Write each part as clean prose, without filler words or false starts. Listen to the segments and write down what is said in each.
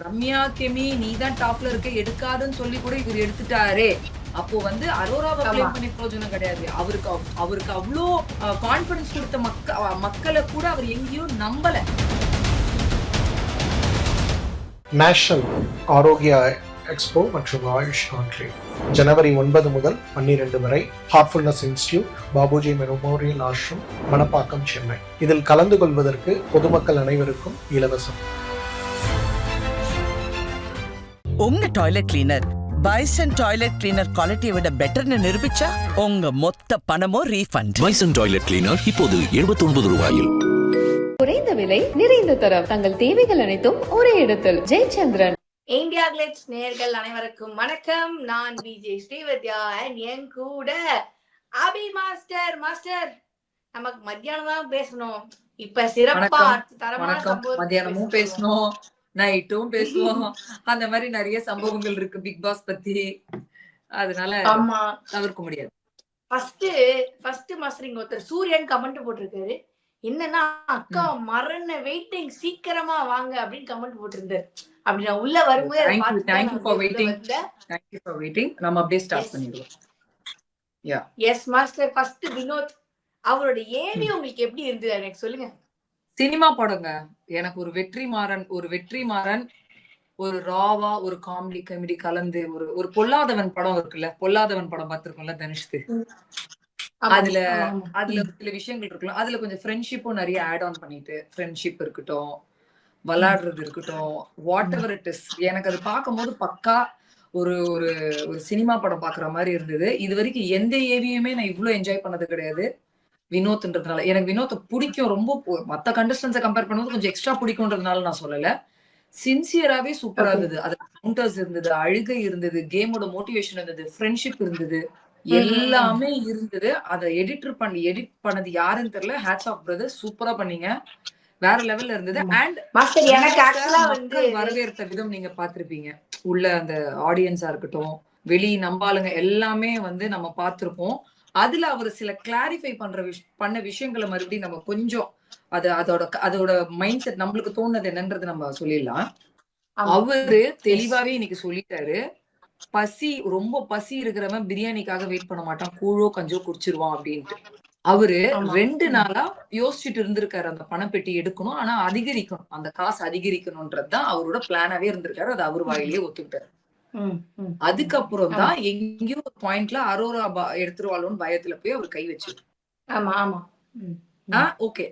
ரம்யா கெமி நீ தான் டாப்ல இருக்க எடுக்காதுன்னு சொல்லி கூட இவர் எடுத்துட்டாரே. அப்போ வந்து அரோராவை பிளேம் பண்ணி பிரயோஜனம் கிடையாது. அவருக்கு அவ்வளோ கான்பிடன்ஸ் கொடுத்த மக்களை கூட அவர் எங்கேயும் நம்பல. நேஷனல் ஆரோக்கியா எக்ஸ்போ மற்றும் ஆயுஷ் கான்க்ளேவ் ஜனவரி 9 முதல் 12 வரை Heartfulness Institute, Babuji Memorial Ashram, Manapakkam, Chennai. இதில் கலந்து கொள்வதற்கு பொதுமக்கள் அனைவருக்கும் இலவசம். உங்க toilet cleaner Bison toilet cleaner குவாலிட்டியை விட பெட்டர்னு நிரூபிச்சா உங்க மொத்த பணமும் ரீஃபண்ட். பைசன் டாய்லெட் கிளீனர் இப்போது 79 ரூபாயில். குறைந்த விலை, நிறைந்த தரம், தங்கள் தேவைகள் அனைத்தும் ஒரே இடத்தில். ஜெயச்சந்திரன். இந்தியா கிளிட்ஸ் நேயர்கள் அனைவருக்கும் வணக்கம். நான் விஜய் ஸ்ரீவத்யா. என் கூட அபி மாஸ்டர். நமக்கு மத்தியானம் தான் பேசணும். இப்ப சிறப்பா மத்தியானமும் பேசணும், நைட்டும் பேசுவோம். அந்த மாதிரி நிறைய சம்பவங்கள் இருக்கு பிக் பாஸ் பத்தி. அதனால தவிர்க்க முடியாது. ஃபர்ஸ்ட் மாஸ்டர் இங்க ஒருத்தர் சூரியன் கமெண்ட் போட்டிருக்காரு. என்னன்னா, அக்கா மரண வெயிட்டிங், சீக்கிரமா வாங்க அப்படின்னு கமெண்ட் போட்டிருந்தாரு. அப்படி நான் உள்ள வரும்போது thank you for waiting. நம்ம அப்படியே ஸ்டார்ட் பண்ணிடுவோம். Yes master. ஃபர்ஸ்ட் வினோத், அவரோட ஏவி உங்களுக்கு எப்படி இருந்தது எனக்கு சொல்லுங்க. சினிமா படங்க. எனக்கு ஒரு வெற்றிமாறன் ஒரு ராவா ஒரு காமெடி கலந்து ஒரு பொல்லாதவன் படம் இருக்குல்ல, பொல்லாதவன் படம் பார்த்திருக்கோம்ல தனுஷ்க்கு. அதுல சில விஷயங்கள் இருக்கலாம். அதுல கொஞ்சம் ஃப்ரெண்ட்ஷிப்பும் நிறைய ஆட் ஆன் பண்ணிட்டு, ஃப்ரெண்ட்ஷிப் இருக்கட்டும், விளையாடுறது இருக்கட்டும், வாட் எவர் இட் இஸ், எனக்கு அது பார்க்கும்போது பக்கா ஒரு ஒரு ஒரு சினிமா படம் பாக்குற மாதிரி இருந்தது. இது வரைக்கும் எந்த ஏவியுமே நான் இவ்வளவு என்ஜாய் பண்ணது கிடையாது வினோத்ன்றதுனால. எனக்கு வினோத்தை பிடிக்கும் ரொம்ப. மத்த கண்டஸ்டன்ஸை கம்பேர் பண்ணும்போது கொஞ்சம் எக்ஸ்ட்ரா பிடிக்கும்ன்றதுனால நான் சொல்லல. சின்சியராவே சூப்பரா இருந்தது. அது கவுண்டர்ஸ் இருந்தது, அழுகை இருந்தது, கேமோட மோட்டிவேஷன் இருந்தது, ஃப்ரெண்ட்ஷிப் இருந்தது, எல்லாமே இருந்தது. அதை எடிட் பண்ணது யாருன்னு தெரியல. ஹேட்ஸ் ஆஃப் பிரதர், சூப்பரா பண்ணீங்க, வேற லெவல்ல இருந்தது. அண்ட் வரவேற்ற விதம் நீங்க பாத்திருப்பீங்க. உள்ள அந்த ஆடியன்ஸா இருக்கட்டும், வெளி நம்பாளுங்க எல்லாமே வந்து நம்ம பார்த்திருப்போம். அதுல அவர் சில கிளாரிஃபை பண்ண விஷயங்களை மறுபடியும் நம்ம கொஞ்சம் அதோட மைண்ட் செட் நம்மளுக்கு தோணுது என்னன்றது நம்ம சொல்லிடலாம். அவரு தெளிவாவே இன்னைக்கு சொல்லிட்டாரு, ரொம்ப பசி இருக்கிறவன் பிரியாணிக்காக வெயிட் பண்ண மாட்டான், கூழோ கஞ்சோ குடிச்சிருவான் அப்படின்ட்டு. அவரு 2 நாளா யோசிச்சுட்டு இருந்திருக்காரு, அந்த பணப்பெட்டி எடுக்கணும், ஆனா அதிகரிக்கணும், அந்த காசு அதிகரிக்கணும்ன்றதுதான் அவரோட பிளானாவே இருந்திருக்காரு. அது அவர் வாயிலேயே ஒத்துக்கிட்டாரு. அதுக்கப்புறம் தான் எங்கேயோ ஒரு பாயிண்ட்ல அரோரா எடுத்துருவாளோன்னு பயத்துல போய் அவர் கை வச்சு ஓகே.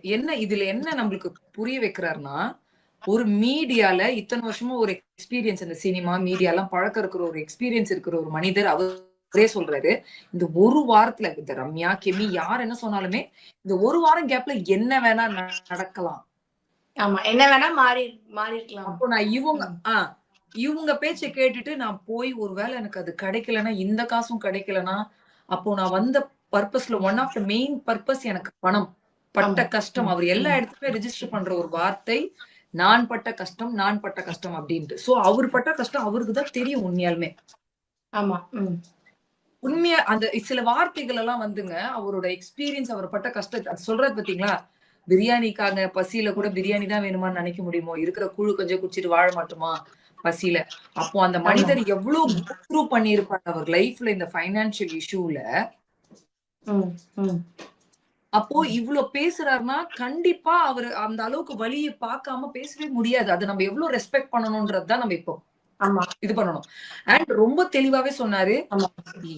இதுல என்ன நம்மளுக்கு புரிய வைக்கிறாருன்னா, ஒரு மீடியால இத்தனை வருஷமா ஒரு எக்ஸ்பீரியன்ஸ், இந்த சினிமா மீடியா எல்லாம் பழக்கம் இருக்கிற ஒரு எக்ஸ்பீரியன்ஸ் இருக்கிற ஒரு மனிதர் அவரே சொல்றாரு, இந்த ஒரு வாரத்துல இந்த ரம்யா கெமி யார் என்ன சொன்னாலுமே இந்த ஒரு வாரம் கேப்ல என்ன வேணா நடக்கலாம், என்ன வேணா மாறி இருக்கலாம். அப்போ நான் இவங்க பேச்சை கேட்டுட்டு நான் போய் ஒருவேளை எனக்கு அது கிடைக்கலன்னா, இந்த காசும் கிடைக்கலன்னா, அப்போ நான் வந்த பர்பஸ்ல one of the main purpose எனக்கு பணம், பட்ட கஷ்டம். அவர் எல்லா இடத்துலயும் ரெஜிஸ்டர் பண்ற ஒரு வார்த்தை, நான் பட்ட கஷ்டம் அப்படின்ட்டு. சோ அவர் பட்ட கஷ்டம் அவருக்கு தான் தெரியும் உண்மையாலுமே. உண்மையா அந்த சில வார்த்தைகள் எல்லாம் வந்துங்க, அவரோட எக்ஸ்பீரியன்ஸ், அவர் பட்ட கஷ்டத்தை சொல்றது பாத்தீங்களா. பிரியாணிக்காக பசியில கூட பிரியாணி தான் வேணுமான்னு நினைக்க முடியுமோ, இருக்கிற கூழு கொஞ்சம் குடிச்சிட்டு வாழ மாட்டோமா பசியில. அப்போ அந்த மனிதர் எவ்வளவு த்ரூ பண்ணிருப்பாரு அவர் லைஃப்ல இந்த பைனான்சியல் இஷ்யூல. அப்போ இவ்வளவு பேசுறாருன்னா கண்டிப்பா அவரு அந்த அளவுக்கு வலியை பார்க்காம பேசவே முடியாது. அதை நம்ம எவ்வளவு ரெஸ்பெக்ட் பண்ணணும்ன்றதுதான் நம்ம இப்போ இது பண்ணணும். அண்ட் ரொம்ப தெளிவாவே சொன்னாரு,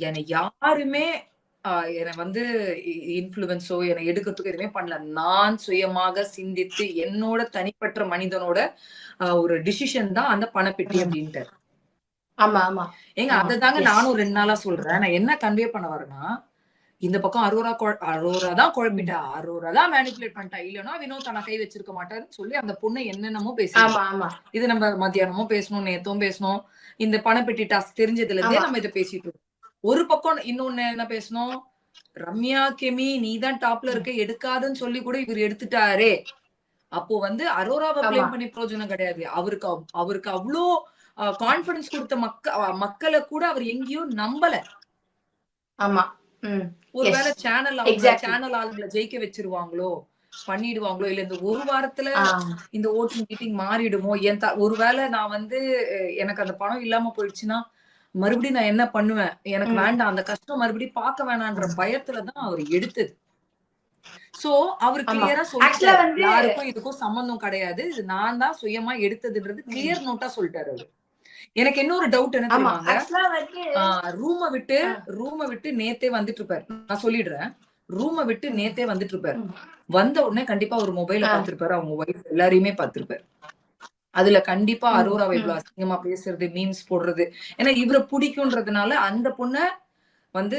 என்னை யாருமே என்னை வந்து இன்ஃபுளுன்ஸோ என்னை எடுக்கிறதுக்கு எதுவுமே பண்ணல, நான் சுயமாக சிந்தித்து என்னோட தனிப்பட்ட மனிதனோட ஒரு டிசிஷன் தான் அந்த பணப்பெட்டி அப்படின்ட்டு. ஏங்க அததாங்க நானும் 2 நாளா சொல்றேன். நான் என்ன கன்வே பண்ண வரேன்னா, இந்த பக்கம் அரோரா தான் குழம்பிட்டா, அரோரா தான் மேனிபுலேட் பண்ணிட்டா, இல்லைன்னா வினோத் நான் கை வச்சிருக்க மாட்டாருன்னு சொல்லி அந்த பொண்ணை என்னென்னமோ பேசணும். இது நம்ம மத்தியானமும் பேசணும், நேத்தும் பேசணும். இந்த பணப்பெட்டி டாஸ்க் தெரிஞ்சதுல இருந்தே நம்ம இதை பேசிட்டு இருக்கோம். ஒரு பக்கம் இன்னொன்னு என்ன பேசணும், ரம்யா கெமி நீ தான் டாப்ல இருக்க எடுக்காதுன்னு சொல்லி கூட இவர் எடுத்துட்டாரே. அப்போ வந்து அரோராவை பிளேம் பண்ணி பிரயோஜனம் கிடையாது. அவருக்கு அவ்வளோ கான்பிடன்ஸ் கொடுத்த மக்களை கூட அவர் எங்கேயும் நம்பல. ஒருவேளை சேனல் ஆளுங்களை ஜெயிக்க வச்சிருவாங்களோ, பண்ணிடுவாங்களோ இல்ல இந்த ஒரு வாரத்துல இந்த ஓட்டிங் மீட்டிங் மாறிடுமோ, ஒருவேளை நான் வந்து எனக்கு அந்த பணம் இல்லாம போயிடுச்சுன்னா மறுபடியும் நான் என்ன பண்ணுவேன், எனக்கு வேண்டாம் அந்த கஷ்டம் மறுபடியும் பார்க்க வேணான்ற பயத்துலதான் அவர் எடுத்தது. சோ அவரு கிளியரா சொல்லிட்டாரு, யாருக்கும் இதுக்கும் சம்பந்தம் கிடையாது, இது நான் தான் சுயமா எடுத்ததுன்றது கிளியர் நோட்டா சொல்லிட்டாரு அவரு. எனக்கு இன்னொரு டவுட் என்ன தெரியுமாங்க, ரூம விட்டு நேத்தே வந்துட்டு இருப்பாரு. நான் சொல்லிடுறேன், ரூம விட்டு நேத்தே வந்துட்டு இருப்பாரு. வந்த உடனே கண்டிப்பா ஒரு மொபைல பாத்துருப்பாரு, அவங்க ஒய்ஃப் எல்லாரையுமே பாத்துருப்பாரு. அதுல கண்டிப்பா அரோராவை இவ்வளவு அசிங்கமா பேசுறது, மீம்ஸ் போடுறது, ஏன்னா இவரை பிடிக்கும்ன்றதுனால அந்த பொண்ண வந்து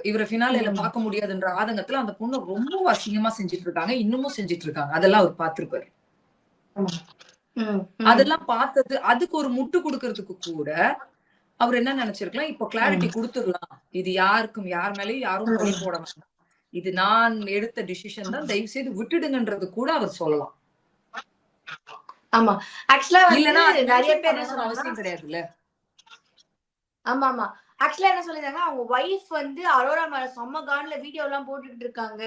இவரை ஃபினாலேல பார்க்க முடியாதுன்ற ஆதங்கத்துல அந்த பொண்ணு ரொம்ப அசிங்கமா செஞ்சுட்டு இருக்காங்க, இன்னமும் செஞ்சுட்டு இருக்காங்க. அதெல்லாம் அவர் பாத்துருப்பாரு. அதெல்லாம் பார்த்தது, அதுக்கு ஒரு முட்டு கொடுக்கறதுக்கு கூட அவர் என்ன நினைச்சிருக்கலாம், இப்ப கிளாரிட்டி கொடுத்துடலாம், இது யார் மேலயும் யாரும் பழி போட மாட்டாங்க, இது நான் எடுத்த டிசிஷன் தான், தயவு செய்து விட்டுடுங்கன்றது கூட அவர் சொல்லலாம். ஆமா, ஆக்சுவலா இல்லன்னா நிறைய பேர் அவசியம் கிடையாதுல்ல. ஆமா ஆமா, ஆக்சுவலா என்ன சொல்லிருந்தாங்க, அவங்க வைஃப் வந்து அரோரா மேல செம்ம கான்ல வீடியோ எல்லாம் போட்டுக்கிட்டு இருக்காங்க,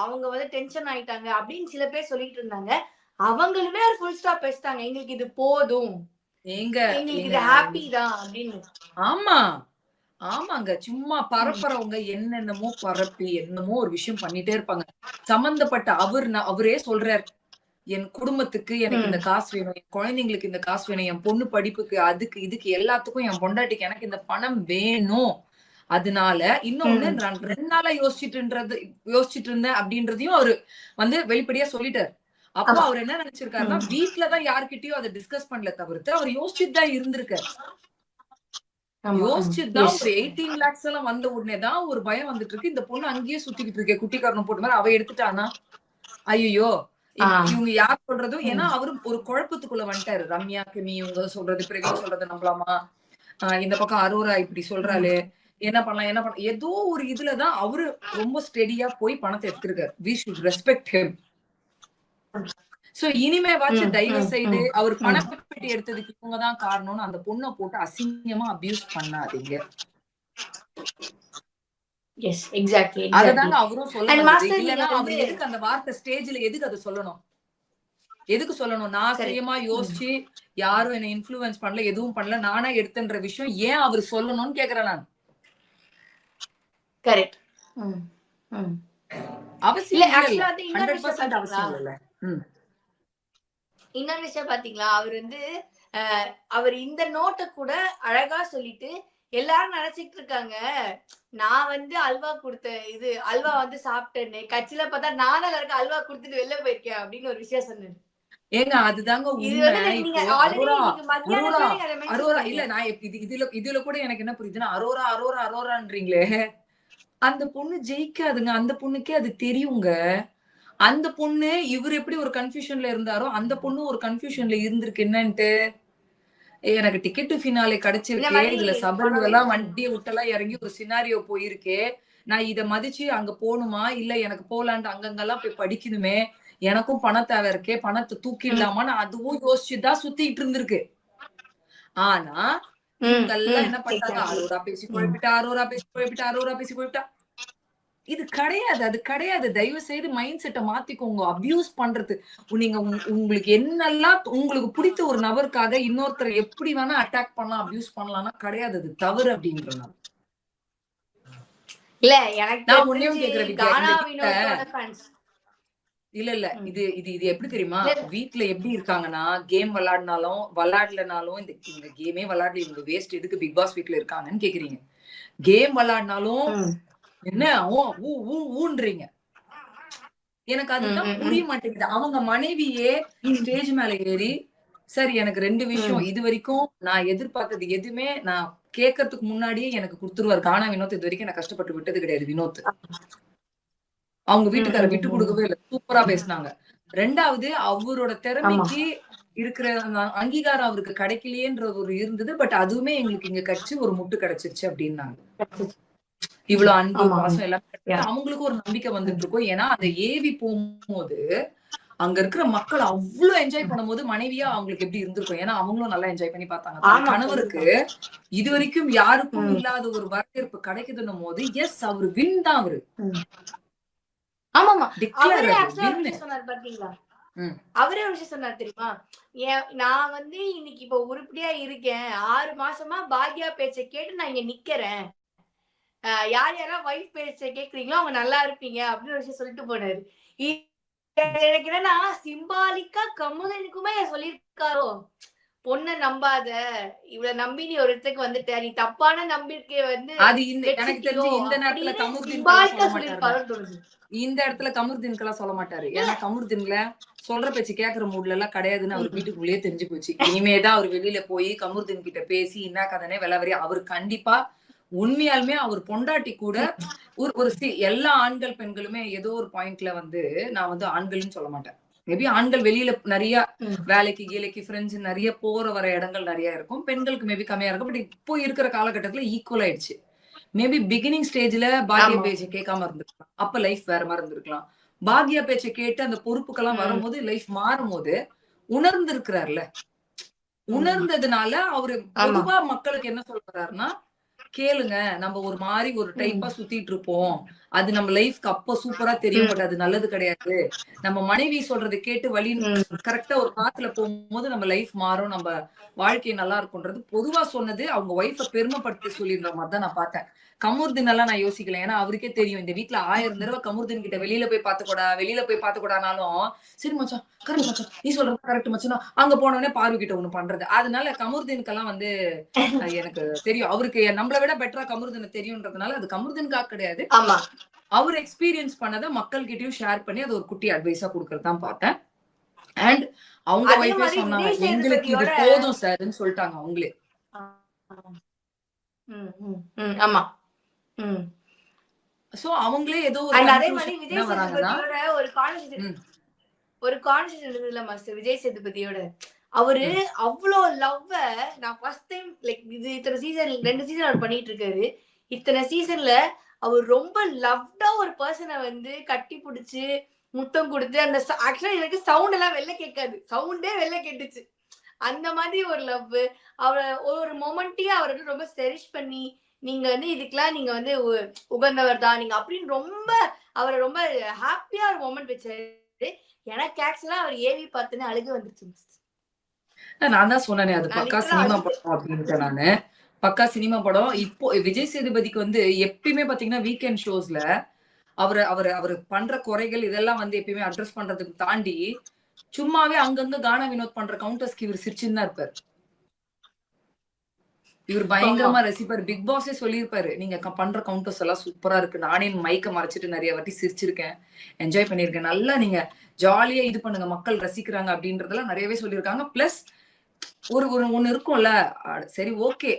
அவங்க வந்து டென்ஷன் ஆயிட்டாங்க அப்படின்னு சில பேர் சொல்லிட்டு இருந்தாங்க. அவங்களுமே ஒரு ஃபுல் ஸ்டாப் பேசிட்டாங்க, எங்களுக்கு இது போதும், எங்களுக்கு இது ஹாப்பி தான் அப்படின்னு. ஆமா ஆமாங்க, சும்மா பரப்புறவங்க என்னென்னமோ பரப்பி என்னமோ ஒரு விஷயம் பண்ணிட்டே இருப்பாங்க. சம்பந்தப்பட்ட அவரே சொல்றாரு, என் குடும்பத்துக்கு எனக்கு இந்த காசு வேணும், என் குழந்தைங்களுக்கு இந்த காசு வேணும், என் பொண்ணு படிப்புக்கு, அதுக்கு இதுக்கு எல்லாத்துக்கும், என் பொண்டாட்டிக்கு எனக்கு இந்த பணம் வேணும். அதனால இன்னொன்னு நான் 2 நாளா யோசிச்சுட்டு இருந்தேன் அப்படின்றதையும் அவரு வந்து வெளிப்படையா சொல்லிட்டாரு. அப்போ அவர் என்ன நினைச்சிருக்காருன்னா, வீட்டுலதான் யாருக்கிட்டயும் அதை டிஸ்கஸ் பண்ணல தவிர்த்து அவர் யோசிச்சுட்டு தான் இருந்திருக்காரு. யோசிச்சுதான் ஒரு 18 lakhs எல்லாம் வந்த உடனே தான் ஒரு பயம் வந்துட்டு இருக்கு, இந்த பொண்ணு அங்கேயே சுத்திக்கிட்டு இருக்கே குட்டிக்காரனும் போட்ட மாதிரி, அவ எடுத்துட்டானா ஐயோ இவங்க யார் சொல்றதும், ஏன்னா அவரு ஒரு குழப்பத்துக்குள்ள வந்துட்டாரு. ரம்யா கிமி இவங்க சொல்றது, பிரவீன் சொல்றது நம்பலாமா, இந்த பக்கம் அரோரா இப்படி சொல்றாளே, என்ன பண்ணலாம் ஏதோ ஒரு இதுலதான் அவரு ரொம்ப ஸ்டெடியா போய் பணத்தை எடுத்திருக்காரு. we should respect him. So இனிமே வாச்சு தயவு செய்து அவர் பணப்பெட்டி எடுத்ததுக்கு இவங்கதான் காரணம்னு அந்த பொண்ணை போட்டு அசிங்கமா அபியூஸ் பண்ணாதீங்க. எஸ் எக்ஸாக்ட்லி, அததாங்க அவரும் சொல்லுவாரு. இல்லன்னா அவர் எதுக்கு அந்த வார்த்தை ஸ்டேஜ்ல எதுக்கு அதை சொல்லணும், எதுக்கு சொல்லணும்? நான் சுயமா யோசிச்சு யாரும் என்ன இன்ஃப்ளூயன்ஸ் பண்ணல, எதுவும் பண்ணல, நானா எடுத்துன்ற விஷயம் ஏன் அவர் சொல்லணும்னு கேக்குறேன் நான். கரெக்ட், அவசியம் இல்ல, 100% அவசியம் இல்ல. இன்னொரு விஷயம் பாத்தீங்களா, அவர் வந்து அவர் இந்த நோட்டை கூட அழகா சொல்லிட்டு எல்லாரும் நினைச்சிட்டு இருக்காங்க, நான் வந்து அல்வா கொடுத்தேன், இது அல்வா வந்து சாப்பிட்டேன்னு, கட்சியில பார்த்தா நானும் எல்லாருக்கும் அல்வா கொடுத்துட்டு வெளில போயிருக்கேன் அப்படின்னு ஒரு விஷயம் சொன்னேன். ஏங்க அதுதாங்க அரோரா இல்ல, நான் இதுல கூட எனக்கு என்ன புரியுதுன்னா, அரோரான்றீங்களே, அந்த பொண்ணு ஜெயிக்காதுங்க, அந்த பொண்ணுக்கே அது தெரியுங்க. அந்த பொண்ணு இவர் எப்படி ஒரு கன்ஃபியூஷன்ல இருந்தாரோ அந்த பொண்ணு ஒரு கன்ஃபியூஷன்ல இருந்திருக்கு. என்னன்ட்டு, எனக்கு டிக்கெட் ஃபினாலே கிடைச்சிருக்கு, இதுல சபரி எல்லாம் வண்டியை விட்டெல்லாம் இறங்கி ஒரு சினாரியோ போயிருக்கே, நான் இதை மதிச்சு அங்க போகணுமா இல்ல எனக்கு போலான்ட்டு அங்கங்கெல்லாம் போய் படிக்கணுமே, எனக்கும் பணம் தேவை இருக்கே, பணத்தை தூக்கிடலாமான்னு அதுவும் யோசிச்சுதான் சுத்திட்டு இருந்திருக்கு. ஆனா இவங்கெல்லாம் என்ன பண்ணிட்டாங்க, அரோரா பேசி குழப்பிட்டா. இது கிடையாது, அது கிடையாது. தயவு செய்து மைண்ட் செட்டை மாத்திக்கோங்க. அபியூஸ் பண்றது, நீங்க உங்களுக்கு என்னெல்லாம் உங்களுக்கு பிடித்த ஒரு நபருக்காக இன்னொருத்தரை எப்படி வேணா அட்டாக் பண்ணலாம், அபியூஸ் பண்ணலாம்னா கிடையாது, அது தவறு அப்படின்றேன். இல்ல எனக்கு நான் ஒன்னையும் கேக்குறேன், இல்ல இது இது இது எப்படி தெரியுமா, வீட்டுல எப்படி இருக்காங்கன்னா, கேம் விளையாடலனாலும் இந்த கேமே விளையாடல, இவங்க வேஸ்ட், எதுக்கு பிக் பாஸ் வீட்ல இருக்காங்கன்னு கேக்குறீங்க. கேம் விளையாடினாலும் என்ன ஊன்றீங்க, எனக்கு அதுதான் புரிய மாட்டேங்குது. அவங்க மனைவியே ஸ்டேஜ் மேல ஏறி, சரி எனக்கு 2 விஷயம் இது வரைக்கும் நான் எதிர்பார்த்தது எதுவுமே நான் கேட்கறதுக்கு முன்னாடியே எனக்கு கொடுத்துருவாரு. கானா வினோத் இது வரைக்கும் நான் கஷ்டப்பட்டு விட்டது கிடையாது. வினோத் அவங்க வீட்டுக்கார விட்டு கொடுக்கவே இல்லை, சூப்பரா பேசினாங்க. 2வது அவரோட திறமைக்கு இருக்கிற அங்கீகாரம் அவருக்கு கிடைக்கலையேன்றது ஒரு இருந்தது. பட் அதுவுமே எங்களுக்கு இங்க கிடைச்சு ஒரு முட்டு கிடைச்சிருச்சு அப்படின்னாங்க. இவ்வளவு அன்பு பாசம் எல்லாம் அவங்களுக்கு ஒரு நம்பிக்கை வந்துட்டு இருக்கும். ஏன்னா அந்த ஏவி போகும்போது அங்க இருக்கிற மக்கள் அவ்வளவு என்ஜாய் பண்ணும்போது மனைவியா அவங்களுக்கு எப்படி இருந்திருக்கும், ஏன்னா அவங்களும் நல்லா என்ஜாய் பண்ணி பார்த்தாங்க. கணவருக்கு இது வரைக்கும் யாருக்கும் இல்லாத ஒரு வரவேற்பு கிடைக்குதுன்னும் போது எஸ் அவரு வின் தான் அவரு. ஆமாமா டிக்ளேர் அவரே அது ஆக்சுவலா ஒரு வின்னு. விஷயம் சொன்னாரு பாத்தீங்களா? ம். அவரே ஒரு விஷயம் சொன்னாரு தெரியுமா? நான் வந்து இன்னைக்கு இப்ப உருப்படியா இருக்கேன். 6 மாசமா பாக்யா பேச்ச கேட்டு நான் இங்க நிக்கிறேன். யார் யாரெல்லாம் வைஃப் பேச்ச கேக்குறீங்களோ அவங்க நல்லா இருப்பீங்க அப்படின்னு ஒரு விஷயம் சொல்லிட்டு போனாரு. எனக்கு என்னன்னா சிம்பாலிக்கா கமுதனுக்குமே சொல்லியிருக்காரோ, பொண்ண நம்பாத, இவள நம்பி நீ ஒரு இடத்துக்கு வந்துட்ட, நீ தப்பான நம்பிக்கைய வந்து அது எனக்கு வச்சுட்டியோ தெரிஞ்சு இந்த நேரத்துல அப்படின்னு கமுருதீன்கெல்லாம் சிம்பாலிக்கா சொல்ல மாட்டாருங்க. சொல்லியிருப்பாரோன்னு தோணுது. இந்த இடத்துல கமுருதீன்கெல்லாம் சொல்ல மாட்டாரு. ஏன்னா கமுருதீன்ல சொல்ற பேச்சு கேக்குற மூட்ல எல்லாம் கிடையாதுன்னு அவர் வீட்டுக்குள்ளேயே தெரிஞ்சு போச்சு. இனிமேதான் அவர் வெளியில போய் கமுருதீன் கிட்ட பேசி என்ன கதனே விளவரி அவர் கண்டிப்பா உண்மையாலுமே அவர் பொண்டாட்டி கூட ஒரு எல்லா ஆண்கள் பெண்களுமே ஏதோ ஒரு பாயிண்ட்ல வந்து நான் வந்து ஆண்கள்னு சொல்ல மாட்டேன். மேபி ஆண்கள் வெளியில நிறைய வேலைக்கு கீழைக்கு ஃப்ரெண்ட்ஸ் நிறைய போற வர இடங்கள் நிறைய இருக்கும். பெண்களுக்கு மேபி கம்மியா இருக்கும். பட் இப்போ இருக்கிற காலகட்டத்துல ஈக்குவல் ஆயிடுச்சு. மேபி பிகினிங் ஸ்டேஜ்ல பாக்யா பேச்சை கேட்காம இருந்திருக்கலாம். அப்ப லைஃப் வேற மாதிரி இருந்திருக்கலாம். பாக்யா பேச்சை கேட்டு அந்த பொறுப்புக்கெல்லாம் வரும்போது லைஃப் மாறும் போது உணர்ந்திருக்கிறார்ல. உணர்ந்ததுனால அவரு பொதுவா மக்களுக்கு என்ன சொல்றாருன்னா, கேளுங்க நம்ம ஒரு மாதிரி ஒரு டைப்பா சுத்திட்டு இருப்போம். அது நம்ம லைஃப்க்கு அப்ப சூப்பரா தெரியும். பட் அது நல்லது கிடையாது. நம்ம மனைவி சொல்றதை கேட்டு வழி கரெக்டா ஒரு பாத்துல போகும்போது நம்ம லைஃப் மாறும். நம்ம வாழ்க்கை நல்லா இருக்கும்ன்றது பொதுவா சொன்னது. அவங்க ஒய்ஃப பெருமைப்படுத்தி சொல்லியிருந்த மாதிரி தான் நான் பார்த்தேன். கமுருதீன் எல்லாம் நான் யோசிக்கல. ஏன்னா அவருக்கே தெரியும் இந்த வீட்டுல 1000 தடவை கமுருதீன் கிட்ட வெளியில போய் பாத்துக்கூடானாலும் சரி மச்சான் கரெக்ட் மச்சான் நீ சொல்றது கரெக்ட் மச்சான் அங்க போனோடனே பார்வை கிட்ட ஒண்ணு பண்றது. அதனால கமுருதீனுக்கெல்லாம் வந்து எனக்கு தெரியும். அவருக்கு நம்மளை விட பெட்டரா கமுருதீன் தெரியும்ன்றதுனால அது கமுருதீனுக்காக கிடையாது. அவர் எக்ஸ்பீரியன்ஸ் பண்ணதை மக்கள் கிட்டயும் ஷேர் பண்ணி அது ஒரு குட்டி அட்வைஸா கொடுக்கறதான் பார்த்தேன். அண்ட் அவங்க வைஃபே சொன்னாங்க எங்களுக்கு இது போதும் சார்ன்னு சொல்லிட்டாங்க அவங்களே. ஆமா. சோ அவங்களே ஏதோ அதே மாதிரி விஜய் சேதுபதியோட ஒரு கான்வர்சேஷன் இருந்ததுல மாஸ்டர் விஜய் சேதுபதியோட அவரு அவ்வளோ லவ் நான் ஃபர்ஸ்ட் டைம் லைக் இது இத்தனை சீசன் 2 சீசன் அவர் பண்ணிட்டு இருக்காரு. இத்தனை சீசன்ல அவர் ரொம்ப லவ்டா ஒரு பர்சனை வந்து கட்டி பிடிச்சு முத்தம் கொடுத்து அந்த ஆக்சுவலா எனக்கு சவுண்ட் எல்லாம் வெளில கேட்காது. சவுண்டே வெளில கேட்டுச்சு. அந்த மாதிரி ஒரு லவ் அவரை ஒரு மொமெண்ட்டியா அவரை ரொம்ப செரிஷ் பண்ணி நீங்க வந்து இதுக்கெல்லாம் நீங்க வந்து உகந்தவர் தான் நீங்க அப்படின்னு ரொம்ப அவரை ரொம்ப ஹாப்பியா ஒரு மொமெண்ட் வச்சாரு. எனக்கு ஆக்சுவலா அவர் ஏவி பார்த்துன்னு அழுக வந்துருச்சு. நான் தான் சொன்னேனே அது பக்கா சினிமா படம் அப்படின்ட்டு. நானு பக்கா சினிமா படம். இப்போ விஜய் சேதுபதிக்கு வந்து எப்பயுமே பாத்தீங்கன்னா வீக்கெண்ட் ஷோஸ்ல அவரு பண்ற குறைகள் இதெல்லாம் வந்து எப்பயுமே அட்ரஸ் பண்றதுக்கு தாண்டி சும்மாவே அங்கங்க கானா வினோத் பண்ற கவுண்டர்ஸ்க்கு இவர் சிரிச்சுன்னு தான் இருப்பாரு. இவர் பயங்கரமா ரசிப்பாரு. பிக் பாஸே சொல்லியிருப்பாரு நீங்க பண்ற கவுண்டர்ஸ் எல்லாம் சூப்பரா இருக்கு. நானே மைக்க மறைச்சிட்டு நிறைய வாட்டி சிரிச்சிருக்கேன், என்ஜாய் பண்ணிருக்கேன். நல்லா நீங்க ஜாலியா இது பண்ணுங்க, மக்கள் ரசிக்கிறாங்க அப்படின்றதெல்லாம் நிறையவே சொல்லியிருக்காங்க. பிளஸ் ஒண்ணு இருக்கும்ல, சரி ஓகே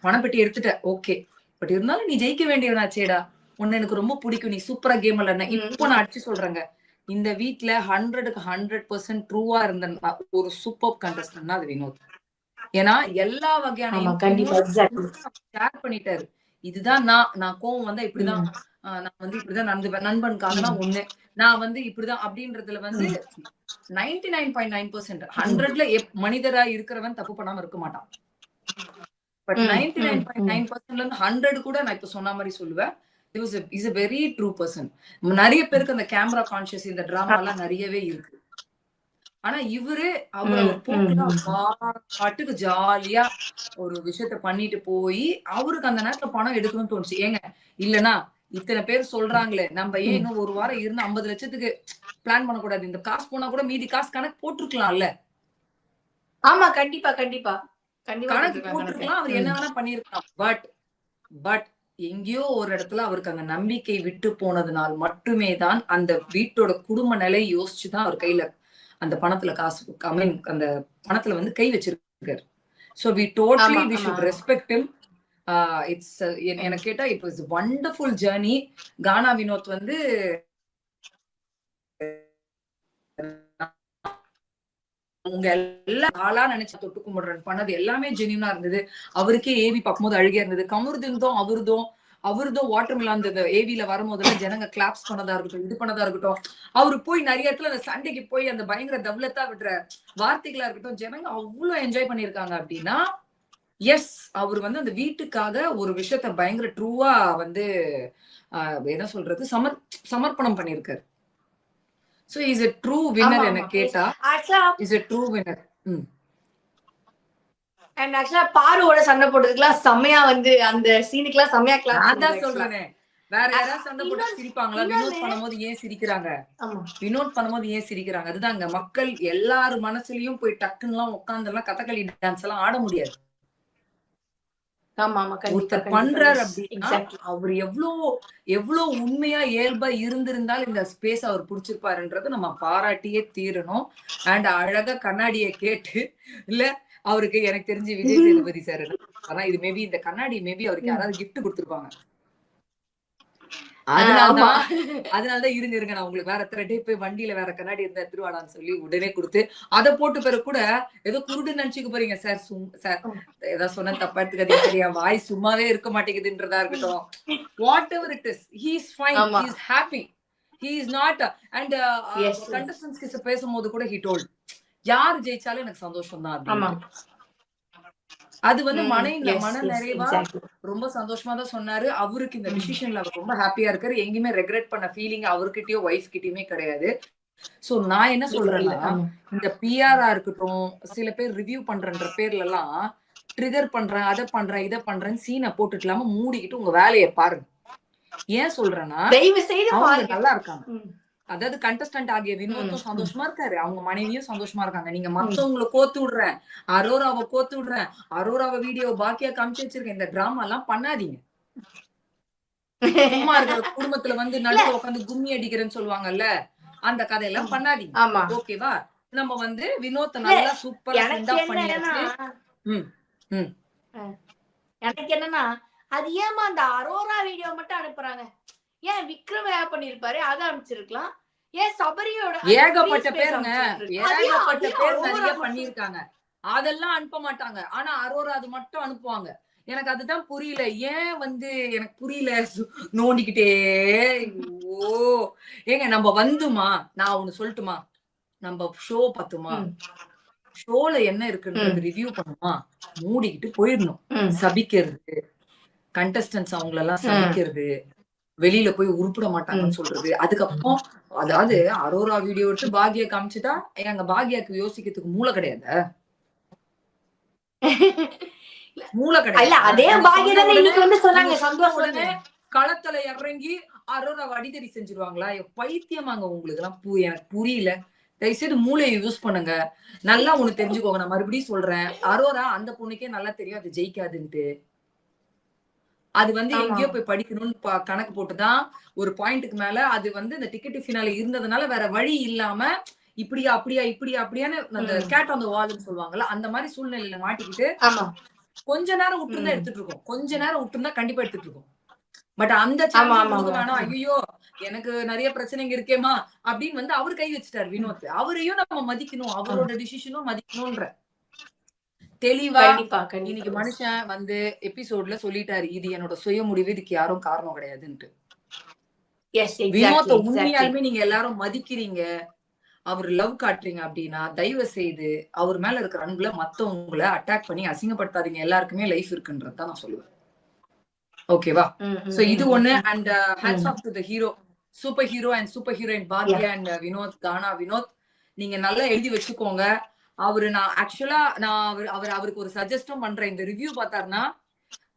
பணப்பெட்டி எடுத்துட்ட ஓகே, பட் இருந்தாலும் நீ ஜெயிக்க வேண்டியவனாச்சேடா, உன்னை எனக்கு ரொம்ப பிடிக்கும், நீ சூப்பரா கேம் விளையாடுன. இப்போ நான் அடிச்சு சொல்றேங்க, இந்த வீட்டுல 100க்கு 100% ட்ரூவா இருந்த ஒரு சூப்பர் கண்டஸ்டன்ட்னா அது வினோத். ஏன்னா எல்லா வகையான ஷேர் பண்ணிட்டாரு. இதுதான் நான் கோவம் வந்தா இப்படிதான், நான் வந்து இப்படிதான் நடந்துப்பேன், நண்பனுக்காகனா ஒண்ணு, நான் வந்து இப்படிதான் அப்படின்றதுல வந்து 99.9% 100ல மனிதரா இருக்கிறவன் தப்பு பண்ணாம இருக்க மாட்டான். பட் 99.9%ல இருந்து 100 கூட நான் இப்ப சொன்ன மாதிரி சொல்லுவேன். Is a very true person. நிறைய பேருக்கு அந்த கேமரா கான்சியஸ் இந்த டிராமா எல்லாம் நிறையவே இருக்கு. ஆனா இவரு அவர் பாட்டுக்கு ஜாலியா ஒரு விஷயத்த பண்ணிட்டு போய் அவருக்கு அந்த நேரத்துல பணம் எடுக்கணும்னு தோணுச்சு. ஏங்க இல்லன்னா இத்தனை பேர் சொல்றாங்களே, நம்ம ஏன் இன்னும் ஒரு வாரம் இருந்து 50 லட்சத்துக்கு பிளான் பண்ணக்கூடாது? இந்த காசு போனா கூட மீதி காசு கணக்கு போட்டிருக்கலாம்ல. ஆமா கண்டிப்பா கண்டிப்பா கணக்கு போட்டிருக்கலாம். அவர் என்ன வேணா பண்ணிருக்கலாம். பட் எங்கேயோ ஒரு இடத்துல அவருக்கு அந்த நம்பிக்கை விட்டு போனதுனால் மட்டுமே தான் அந்த வீட்டோட குடும்ப நிலை யோசிச்சுதான் அவர் கையில அந்த பணத்துல காசு அந்த பணத்துல வந்து கை வச்சிருக்காரு. So we should respect him. It's எனக்கு கேட்டா it was a wonderful journey. கானா வினோத் வந்து உங்க எல்லாம் ஆளா நினைச்சு தொட்டு கும்பிடுறேன் பண்ணது எல்லாமே ஜெனியூனா இருந்தது. அவருக்கே ஏவி பார்க்கும்போது அழுகையா இருந்தது. கமருதீன்தும் அவருதும் வாட்டர் மிலான் அந்த ஏவில வரும்போதெல்லாம் ஜனங்க கிளாப்ஸ் பண்ணதா இருக்கட்டும், இது பண்ணதா இருக்கட்டும், அவரு போய் நிறைய இடத்துல அந்த சண்டைக்கு போய் அந்த பயங்கர தவ்லத்தா விடுற வார்த்தைகளா இருக்கட்டும், ஜனங்க அவ்வளவு என்ஜாய் பண்ணிருக்காங்க. அப்படின்னா எஸ் அவர் வந்து அந்த வீட்டுக்காக ஒரு விஷயத்த பயங்கர ட்ரூவா வந்து என்ன சொல்றது சமர்ப்பணம் பண்ணிருக்காரு. So is a true winner என்ன கேட்டா ஆக்சுவலா is a true winner. And ஆக்சுவலா பாருவோட சண்டை போட்டதுக்குலாம் செம்மையா வந்து அந்த சீனுக்குலாம் செம்மையா கிளாஸ் அதான் சொல்றேனே. வேற யாராவது சண்டை போட்டு சிரிப்பாங்களா? வினோத் பண்ணும்போது ஏன் சிரிக்கிறாங்க? வினோத் பண்ணும்போது ஏன் சிரிக்கிறாங்க? அதுதாங்க மக்கள் எல்லாரும் மனசுலயும் போய் டக்குன்னு உட்கார்ந்து எல்லாம் கதகளி டான்ஸ் எல்லாம் ஆட முடியாது. ஒருத்தர் பண்றாரு அப்படின்னா அவர் எவ்வளவு உண்மையா இயல்பா இருந்திருந்தால் இந்த ஸ்பேஸ் அவர் புடிச்சிருப்பாருன்றது நம்ம பாராட்டியே தீரணும். அண்ட் அழகா கண்ணாடியை கேட்டு இல்ல அவருக்கு எனக்கு தெரிஞ்சு விஜய் சேதுபதி சார் ஆனா இது மேபி இந்த கண்ணாடி மேபி அவருக்கு யாராவது கிஃப்ட் கொடுத்திருப்பாங்க. அதனாலதான் இருங்க நான் உங்களுக்கு வேற த்ரெட்டே போய் வண்டியில வேற கண்ணாடி இருந்தா எடுத்துருவாடான்னு சொல்லி உடனே கொடுத்து அதை போட்டு பிறகு கூட ஏதோ குருடு நினைச்சுக்க போறீங்க சார். சார் ஏதாவது சொன்ன தப்பா எடுத்துக்காதீங்க, சரியா வாய் சும்மாவே இருக்க மாட்டேங்குதுன்றதா இருக்கட்டும். What ever it is, he is fine, he is happy, he is not. And contestants கிட்ட பேசும்போது கூட ஹி டோல்ட் யார் ஜெயிச்சாலும் எனக்கு சந்தோஷம் தான் அப்படின்னு. அது வந்து மன நிறைவா ரொம்ப சந்தோஷமா தான் சொன்னாரு. அவருக்கு இந்த டிசிஷன்ல அவர் ரொம்ப ஹாப்பியா இருக்காரு. எங்கேயுமே ரெக்ரெட் பண்ண ஃபீலிங் அவர்கிட்டயோ ஒய்ஃப் கிட்டயுமே கிடையாது. சோ நான் என்ன சொல்றேன்னா, இந்த பிஆரா இருக்கட்டும், சில பேர் ரிவ்யூ பண்றன்ற பேர்ல எல்லாம் ட்ரிகர் பண்றேன், அதை பண்றேன், இதை பண்றேன் சீனை போட்டுட்டு இல்லாம மூடிக்கிட்டு உங்க வேலையை பாருங்க. ஏன் சொல்றேன்னா அவங்க நல்லா இருக்காங்க. அதாவது கண்டஸ்டன்ட் ஆகிய வினோத்தும் சந்தோஷமா இருக்காரு, அவங்க மனைவியும் சந்தோஷமா இருக்காங்க. நீங்க மத்தவங்களை கோத்து விடுறேன், அரோராவை கோத்து விடுறேன், அரோராவை வீடியோ பாக்கியா காமிச்சு வச்சிருக்கேன், இந்த டிராமா எல்லாம் பண்ணாதீங்க. சும்மா இருக்கிற குடும்பத்துல வந்து நடுவுல உட்காந்து கும்மி அடிக்கிறேன்னு சொல்லுவாங்கல்ல, அந்த கதையெல்லாம் பண்ணாதீங்க. ஓகேவா? நம்ம வந்து வினோத் நல்லா சூப்பரா பண்ணியாச்சு. எனக்கு என்னன்னா, அது ஏமா அந்த அரோரா வீடியோ மட்டும் அனுப்புறாங்க? ஏன் விக்ரம் பண்ணிருப்பாரு, அதை அனுப்பிச்சிருக்கலாம். ஏன் சபரியோட ஏகப்பட்ட பேருங்க, ஏகப்பட்ட பேர் நிறைய பண்ணிருக்காங்க, அதெல்லாம் அனுப்ப மாட்டாங்க. ஆனா அரோரா அது மட்டும் அனுப்புவாங்க. எனக்கு அதுதான் புரியல. ஏன் வந்து எனக்கு புரியல. நோண்டிக்கிட்டே ஏங்க நம்ம வந்துமா, நான் ஒண்ணு சொல்லட்டுமா, நம்ம ஷோ பார்த்துமா, ஷோல என்ன இருக்குன்றது ரிவ்யூ பண்ணுமா, மூடிக்கிட்டு போயிடணும். சபிக்கிறது, கண்டஸ்டன்ஸ் அவங்களெல்லாம் சபிக்கிறது, வெளியில போய் உருப்பிட மாட்டாங்கன்னு சொல்றது. அதுக்கப்புறம் அதாவது அரோரா வீடியோ எடுத்து பாக்யா காமிச்சுட்டா எங்க பாக்யாக்கு யோசிக்கிறதுக்கு மூளை கிடையாது. மூளை கிடையாது. அதே பாக்யா இன்னைக்கு வந்து சொன்னாங்க சந்தோஷம் களத்துல இறங்கி அரோரா அடிதடி செஞ்சிருவாங்களா? பைத்தியமாங்க உங்களுக்கு எல்லாம். எனக்கு புரியல. தயவுசெய்து மூளையை யூஸ் பண்ணுங்க. நல்லா ஒண்ணு தெரிஞ்சுக்கோங்க. நான் மறுபடியும் சொல்றேன், அரோரா அந்த பொண்ணுக்கே நல்லா தெரியும் அது ஜெயிக்காதுன்ட்டு. அது வந்து எங்கேயோ போய் படிக்கணும்னு கணக்கு போட்டுதான் ஒரு பாயிண்ட்டுக்கு மேல அது வந்து இந்த டிக்கெட் ஃபினால இருந்ததுனால வேற வழி இல்லாம இப்படியா அப்படியா இப்படியா அப்படியான்னு அந்த கேட் ஆன் தி வால்னு சொல்லுவாங்கல்ல, அந்த மாதிரி சூழ்நிலையில மாட்டிக்கிட்டு கொஞ்ச நேரம் விட்டுருந்தா எடுத்துட்டு இருக்கோம். கொஞ்ச நேரம் விட்டுருந்தா கண்டிப்பா எடுத்துட்டு இருக்கோம். பட் அந்த சான்ஸ் வேணாம், ஐயோ எனக்கு நிறைய பிரச்சனைங்க இருக்கேமா அப்படின்னு வந்து அவரு கை வச்சுட்டாரு வினோத். அவரையும் நம்ம மதிக்கணும், அவரோட டிசிஷனும் மதிக்கணும்ன்ற தெளிவா. இன்னைக்கு மனுஷன் வந்து எபிசோட்ல சொல்லிட்டாரு, இது என்னோட சுய முடிவு, இதுக்கு யாரும் காரணம் கிடையாதுன்ட்டு. வினோத்தை உண்மையாலுமே நீங்க எல்லாரும் மதிக்கிறீங்க, அவர் லவ் காட்டுறீங்க அப்படின்னா தயவு செய்து அவர் மேல இருக்கிற அன்புல மத்தவங்களை அட்டாக் பண்ணி அசிங்கப்படுத்தாதீங்க. எல்லாருக்குமே லைஃப் இருக்குன்றதுதான் நான் சொல்லுவேன். ஓகேவா? சோ இது ஒண்ணு. And hats off to the hero, super hero and super heroine பாக்யா அண்ட் வினோத், கானா வினோத். நீங்க நல்லா எழுதி வச்சுக்கோங்க. அவரு நான் ஆக்சுவலா அவருக்கு ஒரு சஜஸ்டும் பண்றேன். இந்த ரிவ்யூ பார்த்தாருன்னா,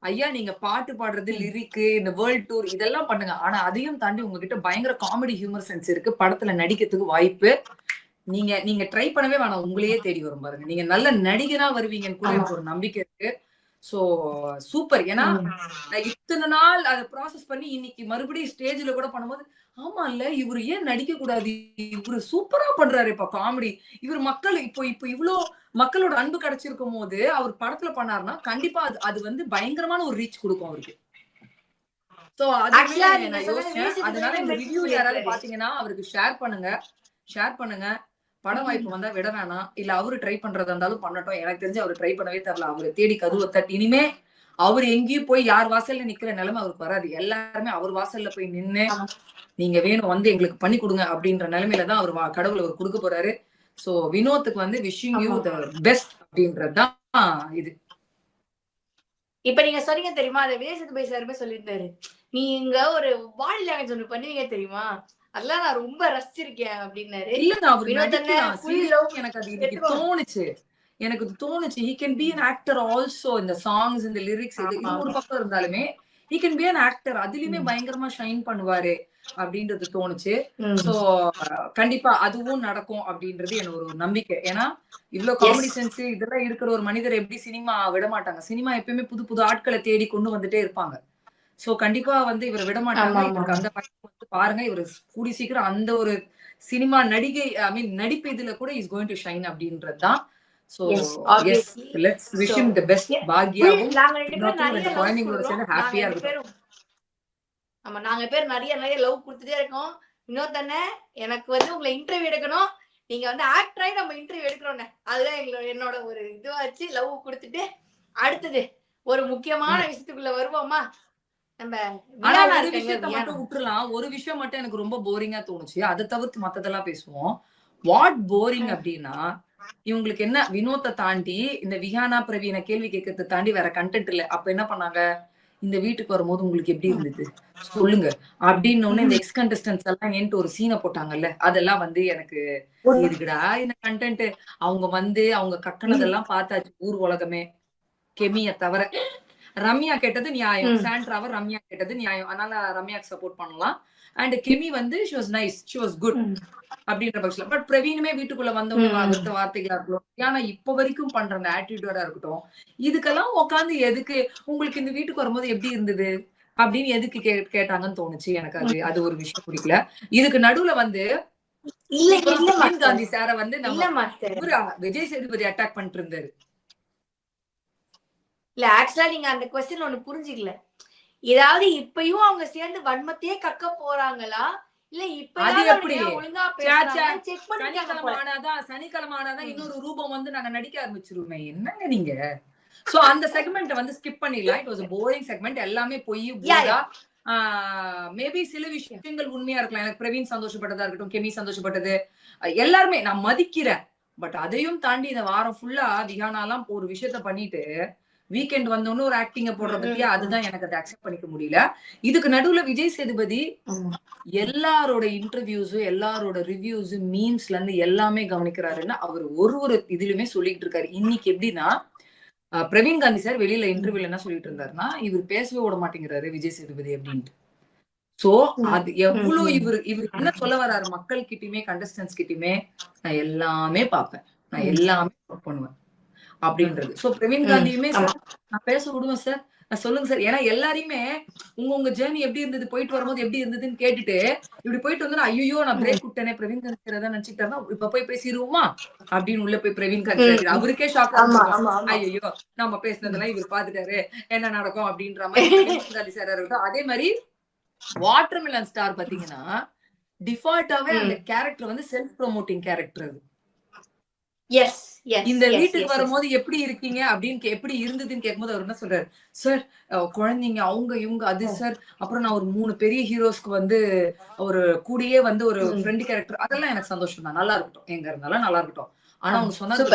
ஐயா நீங்க பாட்டு பாடுறது, லிரிக்கு, இந்த வேர்ல்ட் டூர் இதெல்லாம் பண்ணுங்க. ஆனா அதையும் தாண்டி உங்ககிட்ட பயங்கர காமெடி ஹியூமர் சென்ஸ் இருக்கு, படத்துல நடிக்கிறதுக்கு வாய்ப்பு. நீங்க ட்ரை பண்ணவே வேணாம், உங்களையே தேடி வரும் பாருங்க. நீங்க நல்ல நடிகரா வருவீங்கன்னு கூட எனக்கு ஒரு நம்பிக்கை இருக்கு. So super. ஏன்னா நான் இத்தனை நாள் அதை ப்ராசஸ் பண்ணி இன்னைக்கு மறுபடியும் ஸ்டேஜ்ல கூட பண்ணும்போது, ஆமா இல்ல இவரு ஏன் நடிக்க கூடாது, இவரு சூப்பரா பண்றாரு இப்ப காமெடி, இவர் மக்கள் இப்போ இவ்வளவு மக்களோட அன்பு கிடைச்சிருக்கும் போது அவர் படத்துல பண்ணாருன்னா கண்டிப்பா அது வந்து பயங்கரமான ஒரு ரீச் கொடுக்கும் அவருக்கு. சோ நான் யோசிச்சேன். அதனால இந்த ரிவ்யூ யாராவது பாத்தீங்கன்னா அவருக்கு ஷேர் பண்ணுங்க. படம் வாய்ப்பு வந்தா விட வேணாம். இல்ல அவரு ட்ரை பண்றதா இருந்தாலும் பண்ணட்டும். எனக்கு தெரிஞ்சு அவரு ட்ரை பண்ணவே தரல. அவரு தேடி கதவை தட்டி இனிமே அவர் எங்கேயும் போய் யார் வாசல்ல நிக்கிற நிலைமை அவருக்கு வராது. எல்லாருமே அவர் வாசல்ல போய் நின்னு நீங்க வேணும் வந்து எங்களுக்கு பண்ணி கொடுங்க அப்படின்ற நிலைமையிலதான் அவர் கடவுள் அவர் கொடுக்க போறாரு. சோ வினோத்துக்கு வந்து விஷிங் யூ தி பெஸ்ட் அப்படின்றதுதான் இது. இப்ப நீங்க சொன்னீங்க தெரியுமா, அதை விஜய் சேதுபதி சாருமே சொல்லியிருந்தாரு, நீங்க ஒரு பாடி லாங்குவேஜ் ஒண்ணு பண்ணுவீங்க தெரியுமா, அதெல்லாம் நான் ரொம்ப ரசிச்சிருக்கேன் அப்படின்னாரு. இல்லங்க அவர் வினோத் நடிக்கலாம். அண்ணன் full Seriously love எனக்கு அது இன்னைக்கு எடுத்துக்கோங்க. தோணுச்சு. எனக்கு அது தோணுச்சு. He can be an actor also. இந்த சாங்ஸ், இந்த லிரிக்ஸ் இது ஆமா, ஒரு ஆமா. பக்கம் இருந்தாலுமே he can be an actor. அதுலயுமே பயங்கரமா ஷைன் பண்ணுவாரு அப்படின்றது தோணுச்சு. சோ கண்டிப்பா அதுவும் நடக்கும் அப்படின்றது எனக்கு ஒரு நம்பிக்கை. ஏன்னா இவ்வளவு காமெடி சென்ஸ் இதெல்லாம் இருக்கிற ஒரு மனிதர் எப்படி சினிமா விட மாட்டாங்க. சினிமா எப்பயுமே புது புது ஆட்களை தேடி கொண்டு வந்துட்டே இருப்பாங்க. சோ கண்டிப்பா வந்து இவரை விட மாட்டாங்க. ஆமா, ஆமா. இவருக்கு அந்த வாய்ப்பு வந்து பாருங்க. இவரு கூடி சீக்கிரம் அந்த ஒரு சினிமா நடிகை ஐ மீன் நடிப்பு இதுல கூட இஸ் கோயிங் டு ஷைன் அப்படின்றதுதான். So Yes, yes obviously. Let's wish So, him the best. yeah, full பாக்யாவும் நாங்க 2 பேரும் இன்னொருத்தரும் நிறைய 2 லவ் குழந்தைங்களோட குடுக்குறோம். சேர்ந்து நாங்க ஹாப்பியா 2 இருக்கட்டும். பேரும் ஆமா நாங்க பேர் நிறைய லவ் குடுத்துட்டே இருக்கோம். வினோத் அண்ணன் எனக்கு வந்து உங்களை இன்டர்வியூ எடுக்கணும். நீங்க வந்து ஆக்டராய் நம்ம இன்டர்வியூ எடுக்கிறோம். அதுதான் என்னோட ஒரு இதுவாச்சு. லவ் குடுத்துட்டு அடுத்தது ஒரு முக்கியமான விஷயத்துக்குள்ள வருவோமா? நம்ம ஆனா வியானா ஒரு இருக்காங்க, விஷயத்த வியானா. மட்டும் விட்டுறலாம். ஒரு விஷயம் மட்டும் எனக்கு ரொம்ப போரிங்கா தோணுச்சு. அதை தவிர்த்து மத்ததெல்லாம் பேசுவோம். வாட் போரிங் அப்படின்னா இவங்களுக்கு என்ன வினோத்தை தாண்டி இந்த விஹானா பிரவீனை கேள்வி கேட்கறதை தாண்டி வேற கண்டென்ட் இல்ல. அப்ப என்ன பண்ணாங்க? இந்த வீட்டுக்கு வரும்போது உங்களுக்கு எப்படி இருந்தது சொல்லுங்க அப்படின்னு ஒண்ணு இந்த எக்ஸ் கண்டஸ்டன்ஸ் எல்லாம் ஏன்ட்டு ஒரு சீனை போட்டாங்கல்ல, அதெல்லாம் வந்து எனக்கு இருக்குடா இந்த கண்டென்ட். அவங்க வந்து அவங்க கக்கனதெல்லாம் பார்த்தாச்சு ஊர் உலகமே, கெமிய தவிர. ரம்யா கேட்டது நியாயம், சாண்ட்ராவை ரம்யா கேட்டது நியாயம், அதனால ரம்யாக்கு சப்போர்ட் பண்ணலாம். அண்ட் கெமி வந்து she was nice, she was good அப்படின்ற பட்சத்துல. பட் பிரவீனுமே வீட்டுக்குள்ள வந்தவங்க வார்த்தை வார்த்தைகளா இருக்கட்டும், ஏன்னா இப்ப வரைக்கும் பண்ற அந்த ஆட்டிடியூடா இருக்கட்டும், இதுக்கெல்லாம் உட்காந்து எதுக்கு உங்களுக்கு இந்த வீட்டுக்கு வரும்போது எப்படி இருந்தது அப்படின்னு எதுக்கு கேட்டாங்கன்னு தோணுச்சு எனக்கு. அது ஒரு விஷயம் பிடிக்கல. இதுக்கு நடுவுல வந்து பிரவீன் காந்தி சார வந்து நம்ம விஜய் சேதுபதி அட்டாக் பண்ணிட்டு இருந்தாரு. இல்ல ஆக்சுவலா நீங்க அந்த क्वेश्चन ஒன்னு புரிஞ்சுக்கல. ஏதாவது இப்பயும் அவங்க சேர்ந்து வன்மத்தையே கக்க போறாங்களா இல்ல இப்பயாவது ஒழுங்கா பேசுறாங்க செக் பண்ணிட்டாங்க. சனிக்கிழமை ஆனாதான் இன்னொரு ரூபம் வந்து நாங்க நடிக்க ஆரம்பிச்சிருவோமே. என்னங்க நீங்க? சோ அந்த செக்மெண்ட் வந்து ஸ்கிப் பண்ணிடலாம். It was a boring segment. எல்லாமே போய் மேபி சில விஷயங்கள் உண்மையா இருக்கலாம். எனக்கு பிரவீன் சந்தோஷப்பட்டதா இருக்கட்டும், கெமி சந்தோஷப்பட்டது, எல்லாருமே நான் மதிக்கிறேன். பட் அதையும் தாண்டி இந்த வாரம் ஃபுல்லா விஹானாலாம் ஒரு விஷயத்த பண்ணிட்டு வீக்கெண்ட் வந்தோன்னு ஒரு ஆக்டிங்க போடுற பத்தியா, அதுதான் எனக்கு அதை அக்செப்ட் பண்ணிக்க முடியல. இதுக்கு நடுவுல விஜய் சேதுபதி எல்லாரோட இன்டர்வியூஸ், எல்லாரோட ரிவ்யூஸ், மீம்ஸ்ல இருந்து எல்லாமே கவனிக்கிறாருன்னா அவர் ஒரு இதுலயுமே சொல்லிட்டு இருக்காரு. இன்னைக்கு எப்படின்னா பிரவீன் காந்தி சார் வெளியில இன்டர்வியூல என்ன சொல்லிட்டு இருந்தாருன்னா, இவர் பேசவே விட மாட்டேங்கிறாரு விஜய் சேதுபதி அப்படின்ட்டு. சோ அது எவ்வளவு இவர் என்ன சொல்ல வர்றாரு மக்கள் கிட்டயுமே கண்டஸ்டன்ஸ் கிட்டயுமே, நான் எல்லாமே பார்ப்பேன், நான் எல்லாமே பண்ணுவேன் அப்படின்றது. சோ பிரவீன் காந்தியுமே நான் பேச விடுவேன் சார், நான் சொல்லுங்க சார். ஏன்னா எல்லாரையுமே உங்க ஜேர்னி எப்படி இருந்தது, போயிட்டு வரும்போது எப்படி இருந்ததுன்னு கேட்டுட்டு இப்படி போயிட்டு வந்து ஐயோ நான் பிரேக் விட்டேனே பிரவீன் காந்தி சார் தான் நினைச்சுட்டாருன்னா இப்ப போய் பேசிடுவோமா அப்படின்னு உள்ள போய் பிரவீன் காந்தி சார் அவருக்கே ஷாக் ஆகும். ஐயோ நம்ம பேசினதெல்லாம் இவர் பாத்துட்டாரு என்ன நடக்கும் அப்படின்ற மாதிரி பிரவீன் காந்தி சார் இருக்கட்டும். அதே மாதிரி வாட்டர்மெலன் ஸ்டார் பாத்தீங்கன்னா டிஃபால்ட்டாவே அந்த கேரக்டர் வந்து செல்ஃப் ப்ரோமோட்டிங் கேரக்டர். அது இந்த வீட்டுக்கு வரும்போது எப்படி இருக்கீங்க அப்படின்னு எப்படி இருந்ததுன்னு கேட்கும்போது அவர் என்ன சொல்றாரு, சார் குழந்தைங்க அவங்க இவங்க அது சார், அப்புறம் நான் ஒரு 3 பெரிய ஹீரோஸ்க்கு வந்து ஒரு கூடயே வந்து ஒரு ஃப்ரெண்ட் கேரக்டர், அதெல்லாம் எனக்கு சந்தோஷம் தான். நல்லா இருக்கட்டும், எங்க இருந்தாலும் நல்லா இருக்கட்டும். ஆனா அவங்க சொன்னாங்க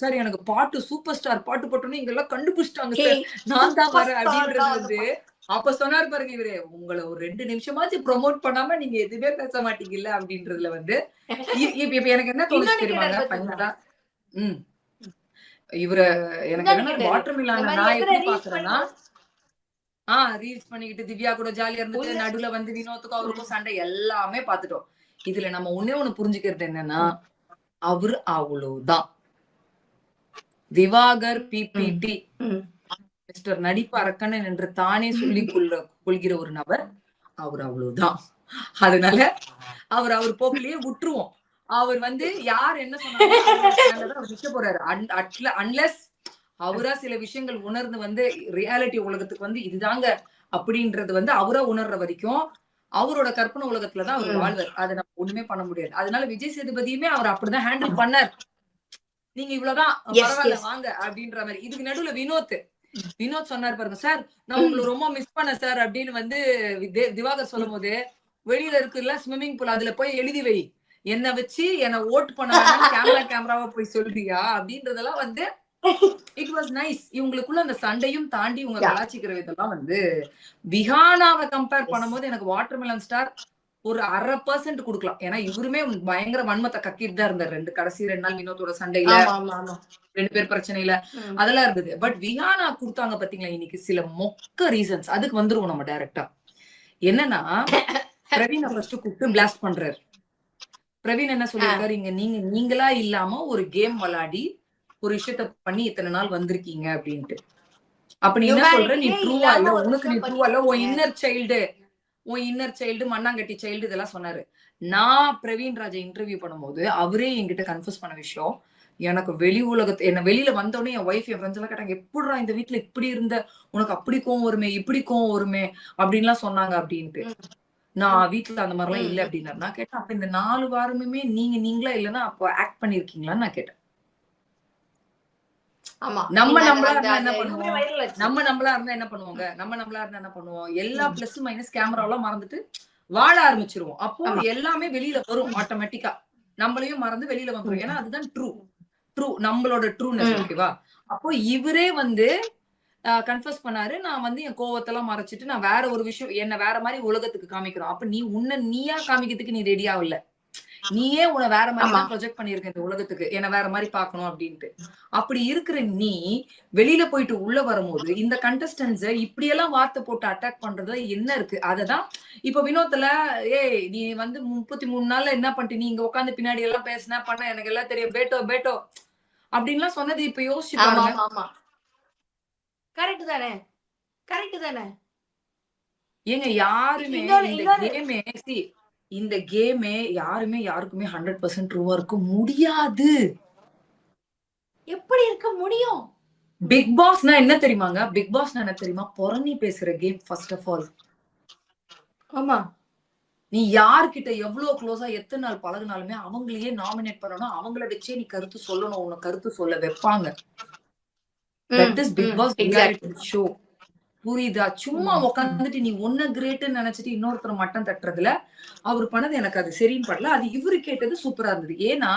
சார் எனக்கு பாட்டு சூப்பர் ஸ்டார் பாட்டு போட்டோன்னு இங்க எல்லாம் கண்டுபிடிச்சிட்டாங்க சார், நான் தான் வரேன் அப்படின்றது வந்து அப்ப சொன்னாரு பாருங்க இவரு, உங்களை ஒரு 2 நிமிஷமாச்சு ப்ரொமோட் பண்ணாம நீங்க எதுவுமே பேச மாட்டீங்கல்ல அப்படின்றதுல வந்து இப்ப எனக்கு என்ன தோணுச்சு தெரியுமாங்க, இவர எனக்கு என்ன வாட்டர்மெலன் நான் எப்படி பாக்குறேன்னா ரீல்ஸ் பண்ணிக்கிட்டு திவ்யா கூட ஜாலியா இருந்துட்டு நடுவுல வந்து வினோத்துக்கும் அவருக்கும் சண்டை எல்லாமே பாத்துட்டோம். இதுல நம்ம ஒண்ணு புரிஞ்சுக்கிறது என்னன்னா அவரு அவ்வளவுதான். திவாகர் பிபிடி மிஸ்டர் நடிப்பு அரக்கண்ணன் என்று தானே சொல்லிக் கொள்கிற ஒரு நபர் அவர் அவ்வளவுதான். அதனால அவர் போக்கிலேயே விட்டுருவோம். அவர் வந்து யார் என்ன சொன்னாலும் போறாரு. அன்லெஸ் அவரா சில விஷயங்கள் உணர்ந்து வந்து ரியாலிட்டி உலகத்துக்கு வந்து இதுதாங்க அப்படின்றது வந்து அவரா உணர்ற வரைக்கும் அவரோட கற்பனை உலகத்துலதான் அவர் வாழ்வார். அதை நம்ம ஒண்ணுமே பண்ண முடியாது. அதனால விஜய் சேதுபதியுமே அவர் அப்படிதான் ஹேண்டில் பண்ணார். நீங்க இவ்வளவுதான் பரவாயில்ல வாங்க அப்படின்ற மாதிரி. இதுக்கு நடுவுல வினோத் சொன்னார் பாருங்க, சார் நான் உங்களை ரொம்ப மிஸ் பண்ணேன் சார் அப்படின்னு வந்து திவாகர் சொல்லும் போது, வெளியில இருக்குல்ல ஸ்விம்மிங் பூல் அதுல போய் எழுதி வை, என்ன வச்சு என்ன ஓட்டு பண்ண கேமராவா போய் சொல்றியா அப்படின்றதெல்லாம் வந்து இட் வாஸ் நைஸ். இவங்களுக்குள்ள அந்த சண்டையும் தாண்டி இவங்க கலாச்சிக்கிற விதெல்லாம் வந்து விஹானாவை கம்பேர் பண்ணும்போது எனக்கு வாட்டர்மெலன் ஸ்டார் ஒரு 1/2% கொடுக்கலாம். ஏன்னா இவருமே பயங்கர வன்மத்தை கக்கிட்டு தான் இருந்தார். கடைசி 2 நாள் வினோத்தோட சண்டையில, 2 பேர் பிரச்சனையில அதெல்லாம் இருந்தது. பட் விஹானா கொடுத்தாங்க பாத்தீங்களா இன்னைக்கு சில மொக்க ரீசன்ஸ். அதுக்கு வந்துருவோம் நம்ம டைரக்டா. என்னன்னா பிரவீனை ஃபர்ஸ்ட் கூப்பிட்டு பிளாஸ்ட் பண்றாரு. பிரவீன் என்ன சொல்லியிருக்காரு, இங்க நீங்களா இல்லாம ஒரு கேம் விளையாடி ஒரு விஷயத்த பண்ணி இத்தனை நாள் வந்திருக்கீங்க அப்படின்ட்டு. அப்ப நீ என்ன சொல்ற, நீ ட்ரூவா இல்ல, உனக்கு நீ ட்ரூவா இல்ல, உன் இன்னர் சைல்டு மண்ணாங்கட்டி சைல்டு இதெல்லாம் சொன்னாரு. நான் பிரவீன் ராஜை இன்டர்வியூ பண்ணும்போது அவரே என்கிட்ட கன்ஃபர்ஸ் பண்ண விஷயம், எனக்கு வெளி உலகத்தை என்ன வெளியில வந்தோடனே என் ஒய்ஃப் என் ஃப்ரெண்ட்ஸ் எல்லாம் கேட்டாங்க, எப்படிடா இந்த வீட்டுல இப்படி இருந்த, உனக்கு அப்படி கோவம் வருமே இப்படி கோவம் வருமே அப்படின்லாம் சொன்னாங்க அப்படின்ட்டு. நான் வீட்டுல அந்த மாதிரிலாம் இல்ல அப்படின்னாரு. நான் கேட்டேன், அப்ப இந்த 4 வாரமுமே நீங்களா இல்லன்னா அப்போ ஆக்ட் பண்ணிருக்கீங்களான்னு நான் கேட்டேன். நம்ம நம்மளா இருந்தா என்ன பண்ணுவோம், எல்லா பிளஸ் மைனஸ் கேமராவெல்லாம் மறந்துட்டு வாழ ஆரம்பிச்சிருவோம். அப்போ எல்லாமே வெளியில வரும் ஆட்டோமேட்டிக்கா. நம்மளையும் மறந்து வெளியில வந்துரும். ஏன்னா அதுதான் ட்ரூ நம்மளோட ட்ரூனஸ். ஓகேவா? அப்போ இவரே கன்ஃபர்ஸ் பண்ணாரு, நான் என் கோவத்தெல்லாம் மறைச்சிட்டு நான் வேற ஒரு விஷயம் என்ன வேற மாதிரி உலகத்துக்கு காமிக்கிறோம். அப்ப நீ நீயா காமிக்கிறதுக்கு நீ ரெடியா இல்ல, நீயே உன்னை வேற மாதிரி தான் ப்ரொஜெக்ட் பண்ணிருக்க இந்த உலகத்துக்கு, என்ன வேற மாதிரி பாக்கணும் அப்படின்ட்டு. அப்படி இருக்கிற நீ வெளியில போயிட்டு உள்ள வரும்போது இந்த கண்டஸ்டன்ஸ் இப்படி எல்லாம் வார்த்தை போட்டு அட்டாக் பண்றதுல என்ன இருக்கு? அததான் இப்ப வினோத்ல நீ 33 நாள்ல என்ன பண்ணிட்டு நீ இங்க உட்காந்து பின்னாடி எல்லாம் பேசினா பண்ண எனக்கு எல்லாம் தெரியும் பேட்டோ அப்படின்லாம் சொன்னது இப்ப யோசிச்சு பாருங்க. கரெக்ட் தானே? ஏங்க யாருமே இந்த கேமே யாருமே யாருக்குமே 100% ட்ரூவா இருக்க முடியாது. எப்படி இருக்க முடியும்? பிக் பாஸ்னா என்ன தெரியுமாங்க? பிக் பாஸ்னா என்ன தெரியுமா? பொறணி பேசுற கேம் ஃபர்ஸ்ட் ஆஃப் ஆல். ஆமா. நீ யார்கிட்ட எவ்வளவு க்ளோஸா எத்தனை நாள் பழகுனாலுமே அவங்களையே நாமினேட் பண்ணணும், அவங்கள வச்சே நீ கருத்து சொல்லணும், உன்னை கருத்து சொல்ல வைப்பாங்க. That is Bigg Boss reality show. புரியுதா? சும்மா உட்காந்துட்டு நீ ஒன்ன கிரேட்னு நினைச்சிட்டு இன்னொருத்தர் மட்டம் தட்டுறதுல அவர் பண்ணது எனக்கு அது சரின்னு படல. அது இவரு கேட்டது சூப்பரா இருந்தது. ஏன்னா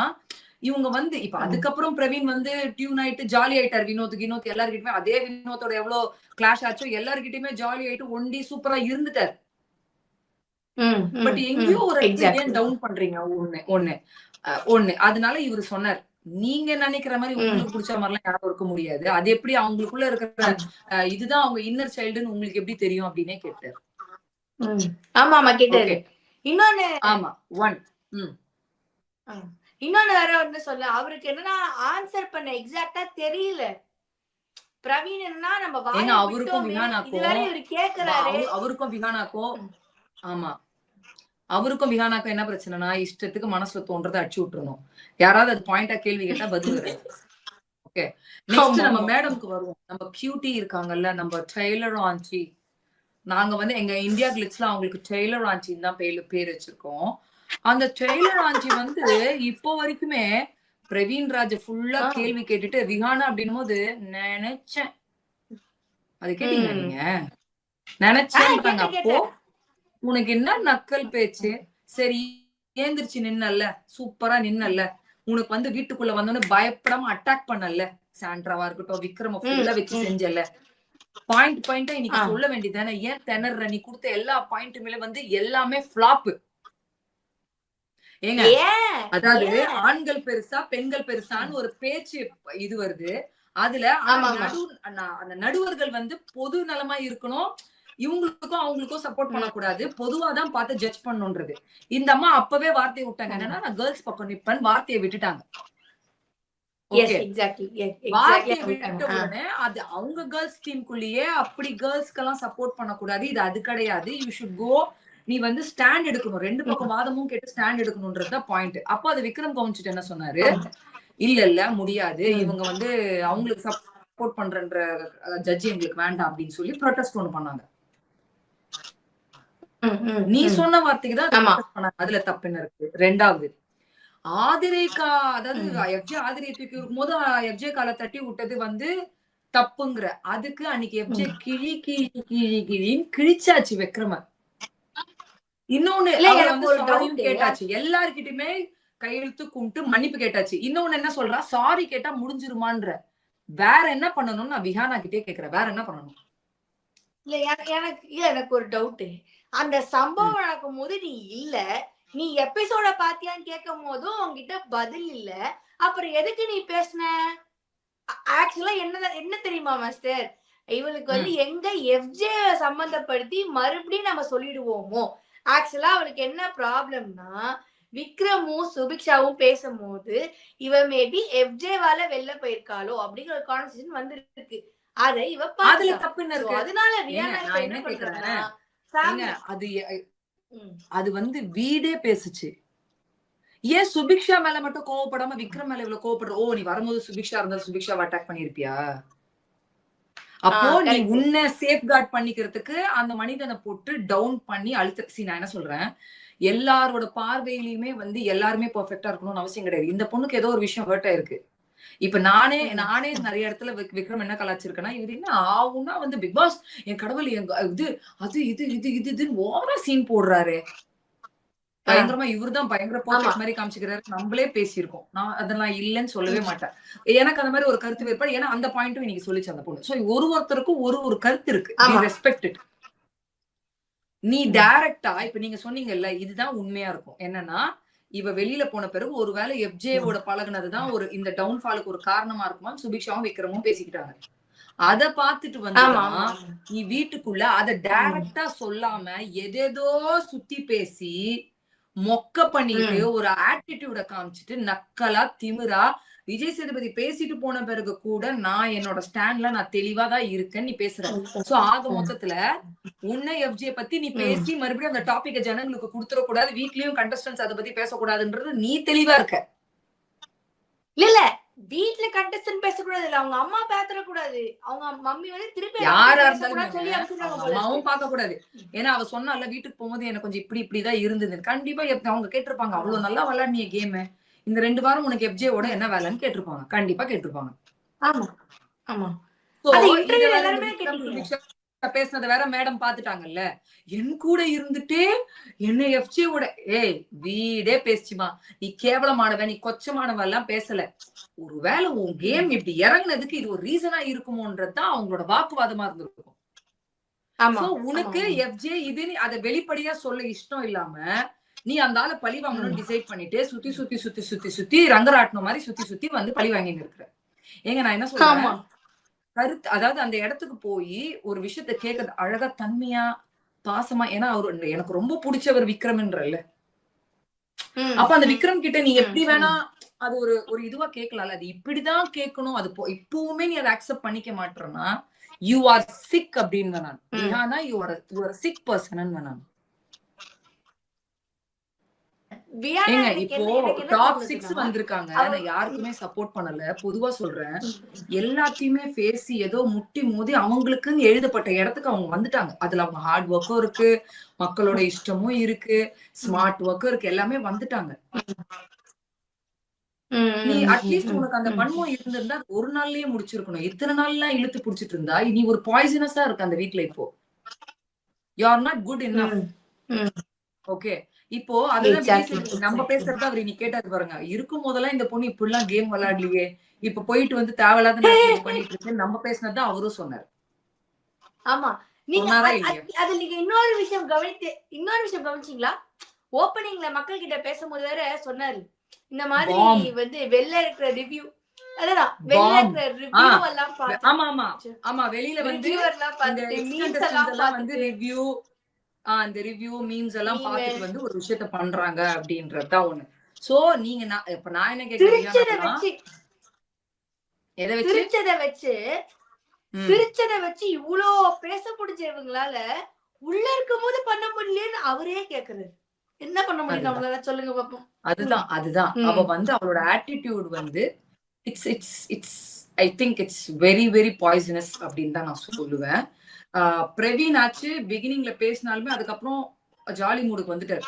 இவங்க இப்ப அதுக்கப்புறம் பிரவீன் டியூன் ஆயிட்டு ஜாலி ஆயிட்டார். வினோத் எல்லாருக்கிட்டுமே அதே வினோத்தோட எவ்வளவு கிளாஷ் ஆச்சோ எல்லாருக்கிட்டுமே ஜாலி ஆயிட்டு ஒண்டி சூப்பரா இருந்துட்டார். பட் எங்கேயோ ஒரு ஏன் டவுன் பண்றீங்க ஒண்ணு. அதனால இவரு சொன்னார், நீங்க நினைக்கிற மாதிரி உங்களுக்கு பிடிச்ச மாதிரி எல்லாம் யாரும் இருக்க முடியாது. அது எப்படி அவங்களுக்குள்ள இருக்கிற இதுதான் அவங்க இன்னர் சைல்டுன்னு உங்களுக்கு எப்படி தெரியும் அப்படின்னே கேட்டாரு. ஆமா கேட்டாரு. இன்னொன்னு வேற சொல்ல, அவருக்கு என்னன்னா ஆன்சர் பண்ண எக்ஸாக்ட்டா தெரியல. பிரவீன் என்னன்னா நம்ம அவருக்கும் விஹானாக்கும் என்ன பிரச்சனைனா, இஷ்டத்துக்கு மனசுல தோன்றதை அடிச்சு விட்டுறணும். யாராவது அது பாயிண்டா கேள்வி கேட்டா பதில் வராது. ஓகே, நெக்ஸ்ட் நம்ம மேடம்க்கு வருவோம். நம்ம கியூட்டி இருக்காங்கல்ல, நம்ம டெய்லர் ஆன்ச்சி. நாங்க எங்க இந்தியா கிளிட்ஸ்ல அவங்களுக்கு டெய்லர் ஆன்ச்சின்னு தான் பேர் வச்சிருக்கோம். அந்த டெய்லர் ஆன்ச்சி இப்போ வரைக்குமே பிரவீன் ராஜ் ஃபுல்லா கேள்வி கேட்டுட்டு விஹானா அப்படின்னும் போது நினைச்சேன், அது கேட்டீங்க நீங்க? நினைச்சேன். அப்போ உனக்கு என்ன நக்கல் பேச்சு? சரி ஏந்திரிச்சு நின்னல்ல, சூப்பரா நின்னல்ல, உனக்கு வீட்டுக்குள்ள வந்தோன்னு பயப்படாம அட்டாக் பண்ணல, சாண்ட்ராவா இருக்கட்டும் விக்ரம ஃபுல்லா வச்சு செஞ்சல, பாயிண்டா இன்னைக்கு சொல்ல வேண்டியதானே? ஏன் திணற? நீ கொடுத்த எல்லா பாயிண்ட்டுமே எல்லாமே ஃபிளாப். ஏங்க, அதாவது ஆண்கள் பெருசா பெண்கள் பெருசான்னு ஒரு பேச்சு இது வருது. அதுல அந்த நடுவர்கள் பொது நலமா இருக்கணும், இவங்களுக்கும் அவங்களுக்கும் சப்போர்ட் பண்ணக்கூடாது, பொதுவாதான் பார்த்து ஜட்ஜ் பண்ணணும்ன்றது. இந்த அம்மா அப்பவே வார்த்தையை விட்டாங்க, என்னன்னா நான் கேர்ள்ஸ் பக்கம் நிப்பேன்னு வார்த்தையை விட்டுட்டாங்க. வார்த்தையை விட்ட உடனே அது அவங்க கேர்ள்ஸ் டீமுக்குள்ளேயே அப்படி கேர்ள்ஸ்க்கெல்லாம் சப்போர்ட் பண்ணக்கூடாது, இது அது கிடையாது, யூ ஷுட் கோ, நீ ஸ்டாண்ட் எடுக்கணும், 2 பக்கம் வாதமும் கேட்டு ஸ்டாண்ட் எடுக்கணும்ன்றதுதான் பாயிண்ட். அப்போ அது விக்ரம் கவுன்சிட் என்ன சொன்னாரு, இல்ல முடியாது, இவங்க அவங்களுக்கு சப்போர்ட் பண்றன்ற ஜட்ஜி எங்களுக்கு வேண்டாம் அப்படின்னு சொல்லி ப்ரொடெஸ்ட் ஒண்ணு பண்ணாங்க. நீ சொன்ன வார்த்தைக்கு தான் அதுல தப்பு என்ன இருக்கு? ரெண்டாவது ஆதிரேகா, அதாவது எஃப்ஜே ஆதிரையை தூக்கி இருக்கும்போது எஃப்ஜே காலை தட்டி விட்டது தப்புங்கிற, அதுக்கு அன்னைக்கு எஃப்ஜே கிழின்னு கிழிச்சாச்சு விக்ரம. இன்னொன்னு சாரியும் கேட்டாச்சு, எல்லாருக்கிட்டுமே கையெழுத்து கும்பிட்டு மன்னிப்பு கேட்டாச்சு. இன்னொன்னு என்ன சொல்றா, சாரி கேட்டா முடிஞ்சிருமான்ற. வேற என்ன பண்ணணும்னு நான் விஹானா கிட்டே கேக்குறேன், வேற என்ன பண்ணணும்? இல்ல எனக்கு ஒரு டவுட். அந்த சம்பவம் நடக்கும் போது நீ இல்ல, நீ எபிசோட பாத்தியான்னு கேட்கும் போதும் உங்ககிட்ட பதில் இல்ல, அப்புறம் எதுக்கு நீ பேசுன? ஆக்சுவலா என்ன தெரியுமா மாஸ்டர், இவளுக்கு வந்து எங்க எஃப்ஜே சம்பந்தப்படுத்தி மறுபடியும் நம்ம சொல்லிடுவோமோ. ஆக்சுவலா அவளுக்கு என்ன ப்ராப்ளம்னா, விக்ரமும் சுபிக்ஷாவும் பேசும்போது இவ மேபி எஃப்ஜேவால வெளில போயிருக்காளோ அப்படிங்கிற ஒரு கான்வர்சேஷன் வந்துருக்கு. அதை இவ அதுல தப்புன்னு இருக்கு. அதனால நான் என்ன கேக்குறேன், அது வந்து வீடே பேசுச்சு. ஏன் சுபிக்ஷா மேல மட்டும் கோவப்படாம விக்ரம் மேல இவ்வளவு கோவப்படுற? ஓ, நீ வரும்போது சுபிக்ஷா இருந்தா சுபிக்ஷாவை அட்டாக் பண்ணிருப்பியா? அப்போ நீ உன்னை சேஃப் கார்ட் பண்ணிக்கிறதுக்கு அந்த மனிதனை போட்டு டவுன் பண்ணி அழுத்த. நான் என்ன சொல்றேன், எல்லாரோட பார்வையிலுமே வந்து எல்லாருமே பெர்ஃபெக்ட்டா இருக்கணும்னு அவசியம் கிடையாது. இந்த பொண்ணுக்கு ஏதோ ஒரு விஷயம் ஹர்ட் ஆயிருக்கு. இப்ப நானே நிறைய இடத்துல விக்ரம் என்ன கலாச்சிருக்கேன்னா, இவர் என்ன ஆகும்னா வந்து பிக் பாஸ் என் கடவுள் இது அது இதுன்னு ஓவரா சீன் போடுறாரு. பயங்கரமா இவருதான் பயங்கர பர்ஃபெக்ட் மாதிரி காமிச்சுக்கிறாரு. நம்மளே பேசியிருக்கோம். நான் அதெல்லாம் இல்லைன்னு சொல்லவே மாட்டேன். எனக்கு அந்த மாதிரி ஒரு கருத்து வேறுபாடு. ஏன்னா அந்த பாயிண்ட்டும் இன்னைக்கு சொல்லிச்சு அந்த பொண்ணு. சோ ஒருத்தருக்கும் ஒரு கருத்து இருக்கு. Respect it. நீ டைரக்டா இப்ப நீங்க சொன்னீங்கல்ல, இதுதான் உண்மையா இருக்கும். என்னன்னா, இவ வெளியில போன பிறகு ஒருவேளை எஃப்ஜேவோட பழகுனதுதான் ஒரு இந்த டவுன்ஃபாலுக்கு ஒரு காரணமா இருக்குமா சுபிக்ஷாவும் விக்ரமும் பேசிக்கிட்டாங்க. அத பாத்துட்டு வந்து நீ வீட்டுக்குள்ள அத டைரக்டா சொல்லாம எதேதோ சுத்தி பேசி மொக்க பண்ணிட்டு ஒரு ஆட்டிடியூட காமிச்சிட்டு நக்கலா திமிரா விஜய் சேதுபதி பேசிட்டு போன பிறகு கூட நான் என்னோட ஸ்டாண்ட்ல நான் தெளிவா தான் இருக்கேன்னு நீ பேசுற. சோ ஆக மொத்தத்துல உன்னை எஃப்ஜே பத்தி நீ பேசி மறுபடியும் அந்த டாபிக்க ஜனங்களுக்கு கொடுத்துட கூடாது, வீட்லயும் கண்டஸ்டன்ஸ் அதை பத்தி பேசக்கூடாதுன்றது நீ தெளிவா இருக்க. இல்ல வீட்ல கண்டஸ்டன்ட் பேசக்கூடாது, இல்ல அவங்க அம்மா பேசக்கூடாது, அவங்க மம்மி வந்து திருப்பி யாரா இருந்தாலும் அம்மாவும் பார்க்க கூடாது. ஏன்னா அவ சொன்னால வீட்டுக்கு போகும்போது எனக்கு கொஞ்சம் இப்படிதான் இருந்தது. கண்டிப்பா அவங்க கேட்டிருப்பாங்க, அவ்வளவு நல்லா விளையாடுனிய கேம், இந்த 2 வாரம் உனக்கு எஃப்ஜேவோட என்ன வேலைன்னு கேட்டிருப்பாங்க. கண்டிப்பா கேட்டிருப்பாங்க. ஆமா ஆமா. பேசினத வேற மேடம் பாத்துட்டாங்கல்ல. என் கூட இருந்துட்டே என்ன எஃப்ஜேவோட வீடே பேசுச்சுமா, நீ கேவலமானவ, நீ கொச்சமானவ எல்லாம் பேசல. ஒருவேளை உன் கேம் இப்படி இறங்குனதுக்கு இது ஒரு ரீசனா இருக்குமோன்றதுதான் அவங்களோட வாக்குவாதமா இருந்திருக்கும். உனக்கு எஃப்ஜே இதுன்னு அதை வெளிப்படையா சொல்ல இஷ்டம் இல்லாம நீ அந்த ஆளை பழி வாங்கணும்னு டிசைட் பண்ணிட்டு சுத்தி ரங்கராட்டின மாதிரி சுத்தி வந்து பழி வாங்கின்னு இருக்கிற. ஏங்க நான் என்ன சொல்றேன், கருத்து அதாவது அந்த இடத்துக்கு போய் ஒரு விஷயத்த கேட்கறது அழகா தன்மையா பாசமா. ஏன்னா அவரு எனக்கு ரொம்ப பிடிச்சவர் விக்ரம்ன்றல்ல. அப்ப அந்த விக்ரம் கிட்ட நீ எப்படி வேணா அது ஒரு இதுவா கேட்கலாம்ல. அது இப்படிதான் கேட்கணும். அது இப்பவுமே நீ அதை அக்செப்ட் பண்ணிக்க மாட்டேன்னா யூ ஆர் சிக் அப்படின்னு நான். Vihana you are sick person நான். ஏங்க இப்போ டாப் 6 வந்திருக்காங்க. நான் யாருக்குமே சப்போர்ட் பண்ணல, பொதுவா சொல்றேன். எல்லாத்தையுமே பேசி ஏதோ முட்டி மோதி அவங்களுக்குன்னு எழுதப்பட்ட இடத்துக்கு அவங்க வந்துட்டாங்க. அதுல அவங்க ஹார்ட் ஒர்க்கும் இருக்கு, மக்களோட இஷ்டமும் இருக்கு, ஸ்மார்ட் ஒர்க்கும் இருக்கு, எல்லாமே வந்துட்டாங்க. நீ அட்லீஸ்ட் உனக்கு அந்த பண்பம் இருந்திருந்தா ஒரு நாள்லயே முடிச்சிருக்கணும். இத்தனை நாள்லாம் இழுத்து புடிச்சிட்டு இருந்தா நீ ஒரு பாய்சனஸா இருக்கு அந்த வீட்டுல. இப்போ you are not good enough. Okay, இப்போ அதுதான் நம்ம பேசுறதா அவரு நீ கேட்டாரு பாருங்க. இருக்கும் போதெல்லாம் இந்த பொண்ணு இப்படி எல்லாம் கேம் விளையாடலையே, இப்ப போயிட்டு வந்து தேவையில்லாத பண்ணிட்டு இருக்கு நம்ம பேசினதான் அவரும் சொன்னாரு. ஆமா, அது நீங்க இன்னொரு விஷயம் கவனிச்சீங்களா? ஓப்பனிங்ல மக்கள் கிட்ட பேசும்போது வேற சொன்னாரு, இந்த மாதிரி வந்து வெளில இருக்கிற ரிவ்யூ வெளியில வந்து ரிவ்யூ அந்த ரிவ்யூ மீம்ஸ் எல்லாம் பார்த்துட்டு வந்து ஒரு விஷயத்த பண்றாங்க அப்படின்றதுதான் ஒண்ணு. சோ நீங்க இப்ப நான் என்ன கேக்குறேன், சிரிச்சத வச்சு இவ்வளோ பேச முடிஞ்ச இவங்களால உள்ள இருக்கும் போது பண்ண முடியலன்னு அவரே கேக்குறாரு. என்ன பண்ண முடியும் நம்மளால, சொல்லுங்க பாப்போம். அதுதான் அவ வந்து அவளோட ஆட்டிடியூட் வந்து it's I think it's very very poisonous அப்படின்னு தான் நான் சொல்லுவேன். பிரவீன் ஆச்சு பிகினிங்ல பேசினாலுமே அதுக்கப்புறம் ஜாலி மூடுக்கு வந்துட்டாரு.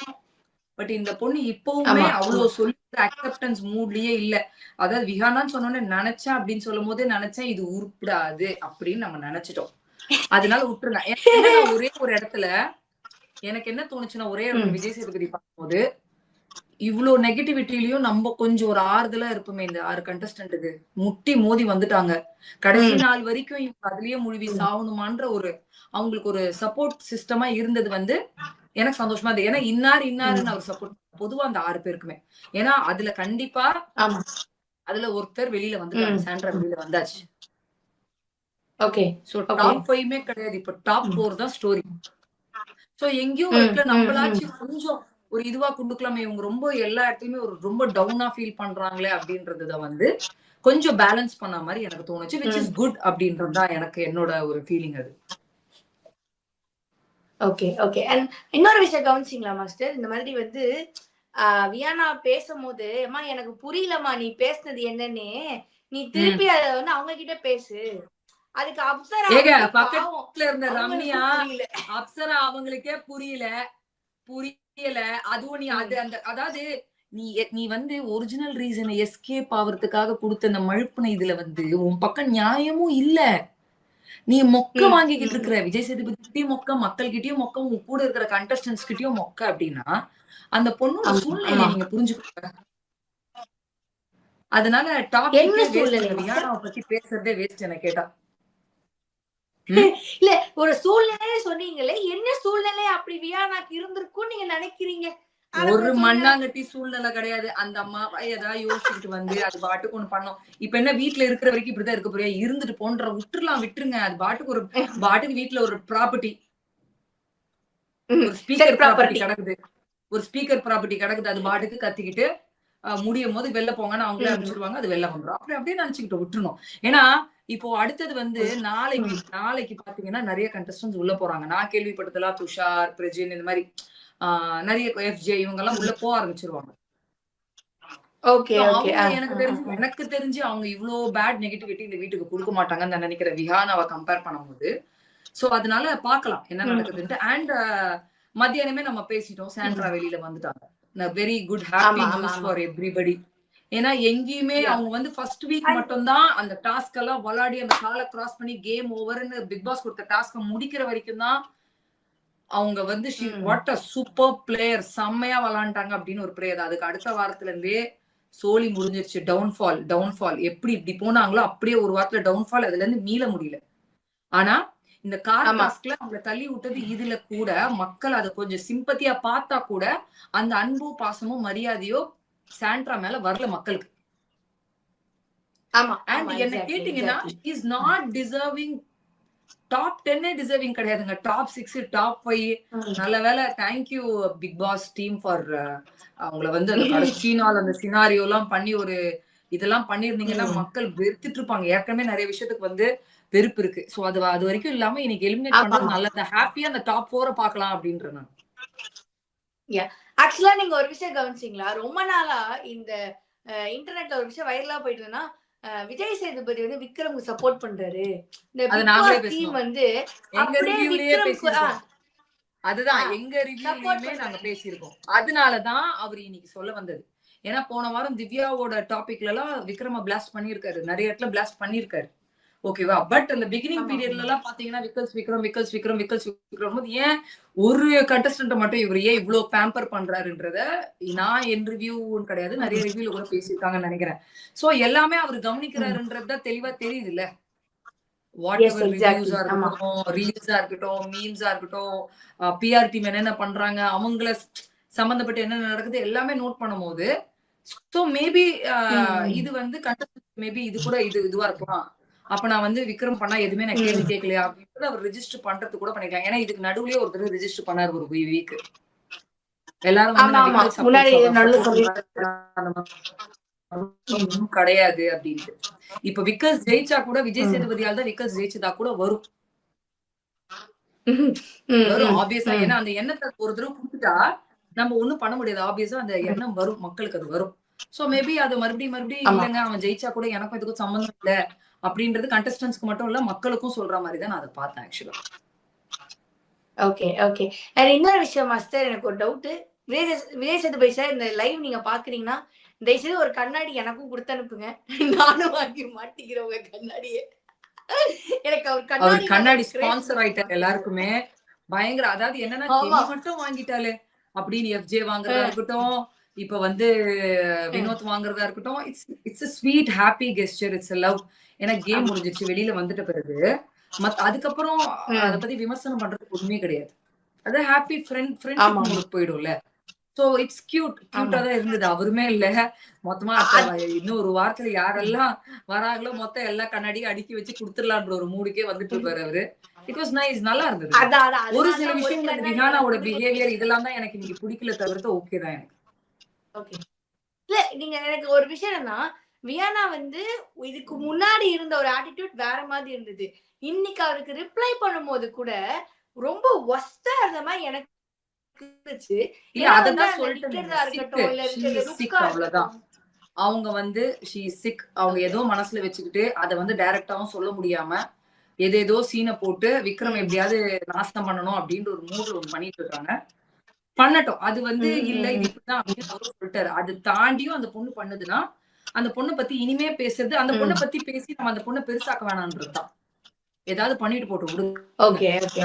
பட் இந்த பொண்ணு இப்பவுமே அவ்வளவு சொல்லி அக்செப்டன்ஸ் மூட்லயே இல்ல. அதாவது விஹானான்னு சொன்னோன்னு நினைச்சேன் அப்படின்னு சொல்லும் போதே நினைச்சேன் இது உருப்படாது அப்படின்னு நம்ம நினைச்சிட்டோம். அதனால விட்டுருங்க. ஒரே ஒரு இடத்துல எனக்கு என்ன தோணுச்சுன்னா, ஒரே விஜய் சேதுபதி பார்க்கும்போது இவ்ளோ நெகட்டிவிட்டிலயும் நம்ம கொஞ்சம் ஒரு ஆறுதலா இருப்போமே இந்த 6 கண்டஸ்டன்ட்டுக்கு. முட்டி மோதி வந்துட்டாங்க. கடைசி நாள் வரைக்கும் இவங்க அதுலயே முழுவி சாவணுமான்ற ஒரு அவங்களுக்கு ஒரு சப்போர்ட் சிஸ்டமா இருந்தது வந்து எனக்கு சந்தோஷமா இருந்தது. ஏன்னா இன்னாருன்னு அவர் சப்போர்ட் பொதுவா அந்த 6 பேருக்குமே. ஏன்னா அதுல கண்டிப்பா அதுல ஒருத்தர் வெளியில வந்துட்டாங்க. சாண்ட்ரா வெளியில வந்தாச்சு. ஓகே. சோ டாப் 5மே கிடையாது. இப்ப டாப் 4 தான் ஸ்டோரி. சோ எங்கேயும் ஒரு இடத்துல நம்மளாச்சும் கொஞ்சம் ஒரு இதுவா குடுக்கலாமே, இவங்க ரொம்ப எல்லா இடத்துலயுமே ஒரு ரொம்ப டவுனா ஃபீல் பண்றாங்களே அப்படின்றத வந்து கொஞ்சம் பேலன்ஸ் பண்ண மாதிரி எனக்கு தோணுச்சு. விச் இஸ் குட் அப்படின்றது தான் எனக்கு என்னோட ஒரு ஃபீலிங் அது. Okay okay. அண்ட் இன்னொரு விஷயம் கவனிச்சிங்களா மாஸ்டர்? இந்த மாதிரி வந்து வியானா பேசும்போது, அம்மா எனக்கு புரியலம்மா நீ பேசுனது என்னன்னு, நீ திருப்பி அத வந்து அவங்க கிட்ட பேசு. அதுக்கு அப்சரா பக்கத்துல இருந்த ரம்யா அப்சரா அவங்களுக்கே புரியல. அதுவும் நீ அது அந்த அதாவது நீ வந்து ஒரிஜினல் ரீசனை எஸ்கேப் ஆவறதுக்காக கொடுத்த அந்த மழுப்புன இதுல வந்து உன் பக்கம் நியாயமும் இல்ல. நீ மொக்க வாங்கிக்கிட்டு இருக்கிற விஜய் சேதுபதி கிட்டயும் மொக்க, மக்கள் கிட்டயும் மொக்க, உன் கூட இருக்கிற கண்டஸ்டன்ஸ் கிட்டயும் மொக்க அப்படின்னா அந்த பொண்ணோட சூழ்நிலையை நீங்க புரிஞ்சுக்கோங்க. அதனால டாபிக் வியானாவை பத்தி பேசுறதே வேஸ்ட் என்ன கேட்டா. இல்ல ஒரு சூழ்நிலை சொன்னீங்களே, என்ன சூழ்நிலை அப்படி வியானாக்கு இருந்திருக்கும் நீங்க நினைக்கிறீங்க? ஒரு மண்ணாங்கட்டி சூழ்நிலை கிடையாது. அந்த அம்மா ஏதாவது யோசிச்சுட்டு வந்து அது பாட்டுக்கு ஒண்ணு பண்ணோம். இப்ப என்ன வீட்டுல இருக்கிற வரைக்கும் இப்படிதான் இருக்க போறியா? இருந்துட்டு போன்ற விட்டுருங்க. அது பாட்டுக்கு வீட்டுல ஒரு ப்ராப்பர்ட்டி, ஒரு ஸ்பீக்கர் ப்ராப்பர்ட்டி கிடக்குது. அது பாட்டுக்கு கத்திக்கிட்டு முடியும் போது வெளில போங்கன்னு அவங்களே அனுப்பிச்சிருவாங்க. அது வெளில வந்துடும். அப்படியே நினைச்சுக்கிட்டு விட்டுருணும். ஏன்னா இப்போ அடுத்தது வந்து நாளைக்கு பாத்தீங்கன்னா நிறைய கண்டஸ்டன்ஸ் உள்ள போறாங்க. நான் கேள்விப்பட்டதெல்லாம் துஷார், பிரஜின் இந்த மாதிரி நிறைய எஃப்ஜே இவங்க எல்லாம் உள்ள போக ஆரம்பிச்சிருவாங்க. எனக்கு தெரிஞ்சு அவங்க இவ்ளோ பேட் நெகட்டிவிட்டி இந்த வீட்டுக்கு கொடுக்க மாட்டாங்கன்னு நான் நினைக்கிறேன், விஹானாவை கம்பேர் பண்ணும்போது. சோ அதனால பாக்கலாம் என்ன நடக்குதுன்ட்டு. அண்ட் மத்தியானமே நம்ம பேசிட்டோம், சாண்ட்ரா வெளியில வந்துட்டாங்க. Very good, happy news for everybody. ஏன்னா எங்கேயுமே அவங்க வந்து ஃபர்ஸ்ட் வீக் மட்டும் தான் அந்த டாஸ்க் எல்லாம் விளையாடி அந்த காலை கிராஸ் பண்ணி கேம் ஓவர்னு பிக் பாஸ் கொடுத்த டாஸ்க் முடிக்கிற வரைக்கும் தான் அவங்க வந்து வாட் அ சூப்பர் பிளேயர், செம்மையா விளையாண்டாங்க அப்படின்னு ஒரு பிளேயர். அதுக்கு அடுத்த வாரத்துல இருந்தே சோலி முடிஞ்சிருச்சு. டவுன்ஃபால் எப்படி இப்படி போனாங்களோ அப்படியே ஒரு வாரத்துல டவுன்ஃபால். அதுல இருந்து மீள முடியல. ஆனா இந்த கார் டாஸ்க்ல அவங்களை தள்ளி விட்டது. இதுல கூட மக்கள் அதை கொஞ்சம் சிம்பத்தியா பார்த்தா கூட அந்த அன்பு, பாசமும், மரியாதையோ சாண்ட்ரா மேல வரல மக்களுக்கு. என்ன கேட்டீங்கன்னா is not deserving. Top 10 deserving கிடையாதுங்க. Top 6, top 5. நல்ல வேலை. Thank you Bigg Boss team for அவங்கள வந்து அந்த கடைசி நாள் அந்த சினாரியோ எல்லாம் பண்ணி ஒரு இதெல்லாம் பண்ணிருந்தீங்கன்னா மக்கள் வெறுத்துட்டு இருப்பாங்க. ஏற்கனவே நிறைய விஷயத்துக்கு வந்து வெறுப்பு இருக்கு. சோ அது வரைக்கும் இல்லாம இன்னைக்கு எலிமினேட் பண்றது நல்லது. ஹாப்பியா அந்த டாப் 4 பார்க்கலாம் அப்படின்ற நான். ஆக்சுவலா நீங்க ஒரு விஷயம் கவனிச்சீங்களா? ரொம்ப நாளா இந்த இன்டர்நெட்ல ஒரு விஷயம் வைரலா போயிட்டு இருக்குன்னா, விஜய் சேதுபதி வந்து விக்ரமுக்கு சப்போர்ட் பண்றாரு. இந்த பிக் பாஸ் டீம் வந்து அப்படியே விக்ரம் அதுதான் எங்க ரிவ்யூலயுமே நாங்க பேசியிருக்கோம். அதனாலதான் அவர் இன்னைக்கு சொல்ல வந்தது. ஏன்னா போன வாரம் திவ்யாவோட டாபிக்ல எல்லாம் விக்ரம பிளாஸ்ட் பண்ணிருக்காரு, நிறைய இடத்துல பிளாஸ்ட் பண்ணிருக்காரு. ஓகேவா? பட் அந்த பிகினிங் பீரியட்ல எல்லாம் பாத்தீங்கன்னா விக்கல்ஸ் ஏன் ஒரு கண்டஸ்டன்ட் மட்டும் இவர் ஏன் இவ்வளவு பேம்பர் பண்றாருன்றத நான் என் ரிவ்யூன்னு கிடையாது, நிறைய ரிவ்யூல கூட பேசியிருக்காங்கன்னு நினைக்கிறேன். சோ எல்லாமே அவர் கவனிக்கிறாருன்றத தெளிவா தெரியுது இல்ல. வாட் எவர் ரிவ்யூஸா இருக்கட்டும், ரீல்ஸா இருக்கட்டும், மீம்ஸா இருக்கட்டும், பிஆர் டீம் என்னென்ன பண்றாங்க, அவங்கள சம்பந்தப்பட்டு என்னென்ன நடக்குது எல்லாமே நோட் பண்ணும் போது சோ மேபி இது வந்து கண்டஸ்டன்ட் மேபி இது கூட இதுவா இருக்கலாம். அப்ப நான் வந்து விக்ரம் பண்ணா எதுவுமே நான் கேள்வி கேட்கலையா அப்படின்றது அவர் ரெஜிஸ்டர் பண்றது கூட பண்ணிக்கலாம். ஏன்னா இதுக்கு நடுவுலயே ஒரு தடவை ரெஜிஸ்டர் பண்ணாரு ஒரு வீக். எல்லாரும் கிடையாது அப்படின்ட்டு. இப்ப விக்கல்ஸ் ஜெயிச்சா கூட விஜய் சேதுபதியால் தான் விக்கல்ஸ் ஜெயிச்சதா கூட வரும் ஆப்வியஸா. ஏன்னா அந்த எண்ணத்தை ஒரு தடவை கொடுத்துட்டா நம்ம ஒண்ணும் பண்ண முடியாது. ஆப்வியஸா அந்த எண்ணம் வரும், மக்களுக்கு அது வரும். சோ மேபி அது மறுபடியும் இல்லைங்க அவன் ஜெயிச்சா கூட எனக்கும் இதுக்கும் சம்பந்தம் இல்ல அப்படின்றது கண்டஸ்டன்ஸ்க்கு மட்டும் இல்ல மக்களுக்கும் சொல்ற மாதிரி தான் நான் அதை பார்த்தேன் ஆக்சுவலா. Okay okay. இன்னொரு விஷயம் மாஸ்டர், எனக்கு ஒரு டவுட். விஜய் சேதுபதி சார் இந்த லைவ் நீங்க பாக்குறீங்கன்னா தயவுசெய்து ஒரு கண்ணாடி எனக்கும் கொடுத்து அனுப்புங்க. நானும் வாங்கி மாட்டிக்கிறேன் உங்க கண்ணாடியை. எனக்கு அவர் கண்ணாடி ஸ்பான்சர் ஆயிட்டார் எல்லாருக்குமே பயங்கர. அதாவது என்னன்னா மட்டும் வாங்கிட்டாலே அப்படின்னு எஃப்ஜே வாங்குறதா இருக்கட்டும், இப்ப வந்து வினோத் வாங்குறதா இருக்கட்டும், it's a sweet happy gesture, it's a love. ஏன்னா கேம் முடிஞ்சிருச்சு, வெளியில வந்துட்ட பிறகு அதுக்கப்புறம் அத பத்தி விமர்சனம் பண்றதுக்கு ஒண்ணுமே கிடையாது. அது ஹாப்பி ஃப்ரெண்ட்ஷிப் மூடுக்கு போயிடும்ல. சோ இட்ஸ் கியூட்டா தான் இருந்தது. அவருமே இல்ல மொத்தமா இன்னும் ஒரு வாரத்துல யாரெல்லாம் வராங்களோ மொத்தம் எல்லா கண்ணாடியும் அடுக்கி வச்சு குடுத்துடலான்ற ஒரு மூடுக்கே வந்துட்டு இருப்பாரு அவரு. இட் வாஸ் நைஸ், நல்லா இருந்தது. ஒரு சில விஷயங்கள் இந்த விஹானாவோட பிஹேவியர் இதெல்லாம் தான் எனக்கு இன்னைக்கு பிடிக்கல தவிர்த்து ஓகே தான் எனக்கு. ஓகே. இல்ல நீங்க எனக்கு ஒரு விஷயம் என்னன்னா, வியானா வந்து இதுக்கு முன்னாடி இருந்த ஒரு ஆட்டிடியூட் வேற மாதிரி இருந்தது. இன்னைக்கு அவருக்கு ரிப்ளை பண்ணும்போது கூட ரொம்ப ஒஸ்டா இருந்த மாதிரி எனக்கு இருந்துச்சு. இல்ல அததான் சொல்லிட்டு அவ்வளவுதான். அவங்க வந்து she is sick. அவங்க ஏதோ மனசுல வச்சுக்கிட்டு அத வந்து டைரக்டாவும் சொல்ல முடியாம ஏதேதோ சீனை போட்டு விக்ரம் எப்படியாவது நாசம் பண்ணணும் அப்படின்ற ஒரு மூட்ல ஒண்ணு பண்ணிட்டு இருக்காங்க. பண்ணட்டும். அது வந்து இல்ல இது இப்படிதான் அப்படின்னு அவரும் சொல்லிட்டாரு. அது தாண்டியும் அந்த பொண்ணு பண்ணுதுன்னா அந்த பொண்ணை பத்தி இனிமே பேசுறது, அந்த பொண்ணை பத்தி பேசி நம்ம அந்த பொண்ணை பெருசாக்க வேணான்றதுதான். ஏதாவது பண்ணிட்டு போட்டு விடு.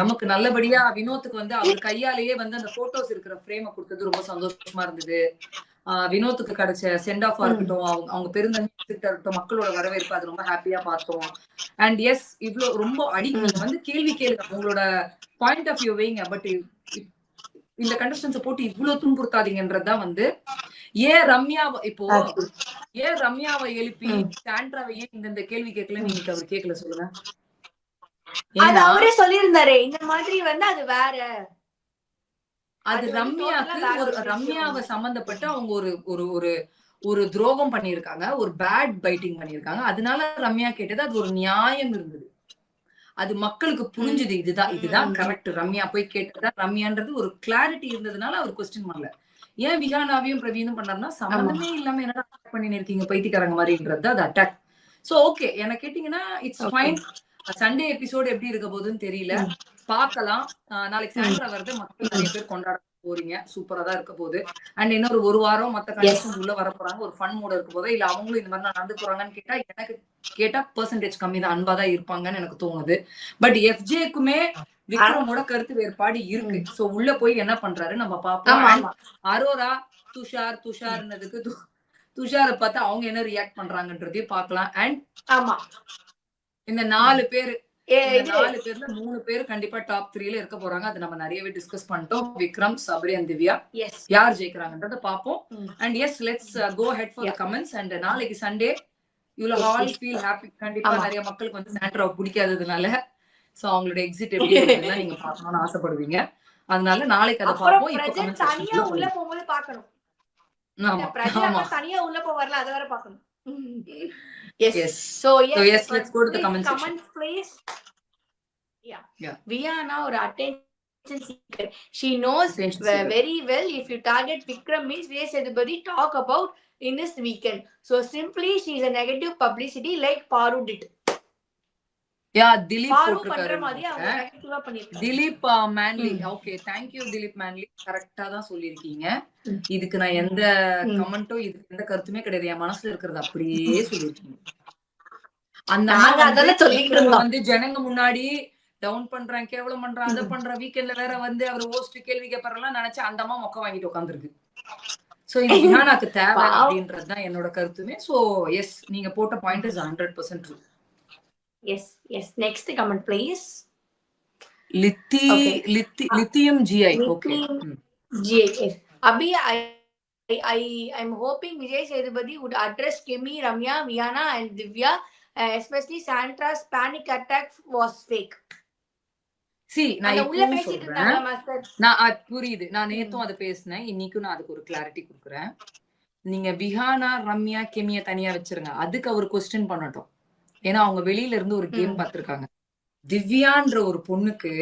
நமக்கு நல்லபடியா வினோத்துக்கு வந்து அவர் கையாலேயே வந்து அந்த போட்டோஸ் இருக்கிற ஃப்ரேம கொடுத்தது ரொம்ப சந்தோஷமா இருந்தது. வினோத்துக்கு கிடைச்ச சென்ட் ஆஃபா இருக்கட்டும், அவங்க பெருந்தன்மை இருக்கட்டும், மக்களோட வரவேற்பு அது ரொம்ப ஹாப்பியா பார்த்தோம். அண்ட் எஸ் இவ்வளவு ரொம்ப நீங்க வந்து கேள்வி கேளுங்க, உங்களோட பாயிண்ட் ஆஃப் வியூ வைங்க. பட் இந்த கண்டஸ்டன்ஸை போட்டு இவ்வளவு துன்புறுத்தாதீங்கன்றதுதான் வந்து ஏன் ரம்யாவை இப்போ ஏன் ரம்யாவை எழுப்பி சாண்ட்ராவை ஏன் இந்த கேள்வி கேட்கல நீங்க அவர் கேட்கல சொல்லுங்க. அது அவரே சொல்லியிருந்தாரு இந்த மாதிரி வந்து அது வேற. அது ரம்யாக்கு ஒரு ரம்யாவை சம்பந்தப்பட்டு அவங்க ஒரு துரோகம் பண்ணிருக்காங்க, ஒரு பேட் பைட்டிங் பண்ணிருக்காங்க. அதனால ரம்யா கேட்டது அது ஒரு நியாயம் இருந்தது. அது மக்களுக்கு புரிஞ்சுது, இதுதான் கரெக்ட். ரம்யா போய் கேட்டதா ரம்யான்றது ஒரு கிளாரிட்டி இருந்ததுனால அவர் கொஸ்டின் பண்ணல. ஏன் விஹானாவையும் பிரவீனும் பண்ணாருன்னா சம்பந்தமே இல்லாம என்ன பண்ணி இருக்கீங்க பைத்தியக்காரங்க மாதிரின்றது அது அட்டாக். சோ ஓகே, என்ன கேட்டீங்கன்னா இட்ஸ் ஃபைன். சண்டே எபிசோடு எப்படி இருக்க போகுதுன்னு தெரியல, பாக்கலாம். நாளைக்கு சாயந்தரா வருது, மக்கள் நிறைய பேர் கொண்டாட போறீங்க, சூப்பரா தான் இருக்க போகுது. அண்ட் இன்னொரு ஒரு வாரம் மத்த கண்டிஷன்ஸ் உள்ள வர போறாங்க, ஒரு ஃபன் மூட இருக்க போதா இல்ல அவங்களும் இந்த மாதிரி நடந்து போறாங்கன்னு கேட்டா எனக்கு கேட்டா பெர்சன்டேஜ் கம்மி தான், அன்பாதான் இருப்பாங்கன்னு எனக்கு தோணுது. பட் எஃப்ஜேக்குமே விக்ரமோட கருத்து வேறுபாடு இருக்கு. சோ உள்ள போய் என்ன பண்றாரு நம்ம பாப்போம். அரோரா துஷார்னதுக்கு துஷாரை பார்த்து அவங்க என்ன ரியாக்ட் பண்றாங்கன்றதையும் பாக்கலாம். அண்ட் ஆமா இந்த 4 பேரு 4 பேர்ல 3 பேர் கண்டிப்பா டாப் 3ல இருக்க போறாங்க. அது நம்ம நிறையவே டிஸ்கஸ் பண்ணிட்டோம். விக்ரம், சபரி அண்ட் திவ்யா யார் ஜெயிக்கிறாங்கன்றத பாப்போம். And yes let's go head for the comments. And நாளைக்கு Sunday you will all feel happy. கண்டிப்பா நிறைய மக்களுக்கு வந்து சாண்ட்ராவை பிடிக்காததுனால சோ அவங்களோட எக்ஸிட் எப்படி இருக்குன்னு நீங்க பார்க்கணும்னு ஆசைப்படுவீங்க. அதனால நாளைக்கு அதை பாப்போம். இப்போ கமெண்ட் தனியா உள்ள போகும்போது பார்க்கணும். ஆமா பிரஜா தனியா உள்ள போவறல அத வேற பார்க்கணும். Yes. So yes, let's go to the comment section. Please. Yeah. Viana or attention seeker. She knows very well if you target Vikram means yes, everybody talk about in this weekend. So simply she is a negative publicity like Paru did. Yeah, Dilip போட்டுருக்காரு. Dilip Manley. Okay, thank you Dilip Manley. கரெக்ட்டா தான் சொல்லிருக்கீங்க. இதுக்கு நான் எந்த கமெண்டோ இதுக்கு எந்த கருத்துமே கிடையாது. என் மனசுல இருக்கிறது அப்படியே சொல்லிருக்கீங்க. அந்த வந்து ஜனங்க முன்னாடி டவுன் பண்றான், கேவலம் பண்றான், அதை பண்றான், வீக்கெண்ட்ல வேற வந்து அவர் ஹோஸ்ட் கேள்வி கேட்பாரெல்லாம் நினைச்சு அந்த அம்மா மொக்க வாங்கிட்டு உட்காந்துருக்கு. சோ இது விஹானாக்கு தேவை அப்படின்றதுதான் என்னோட கருத்துமே. சோ எஸ், நீங்க போட்ட point is 100% true. Yes. Next comment, please. Lithium GI. Okay. GI. Abhi, I'm hoping Vijay Sethupathi would address Kimi, Ramya, Viana, and Divya. Especially Sandra's panic attack was fake. See, நான் புரியுது. நான் நேத்தும் அதை பேசினேன், இன்னைக்கும் நான் அதுக்கு ஒரு கிளாரிட்டி கொடுக்குறேன். நீங்க விஹானா, ரம்யா, கெமிய தனியா வச்சிருங்க, அதுக்கு அவர் கொஸ்டின் பண்ணட்டும். ஏன்னா அவங்க வெளியில இருந்து ஒரு கேம் பார்த்திருக்காங்க. திவ்யான்ற ஒரு பொண்ணுக்கு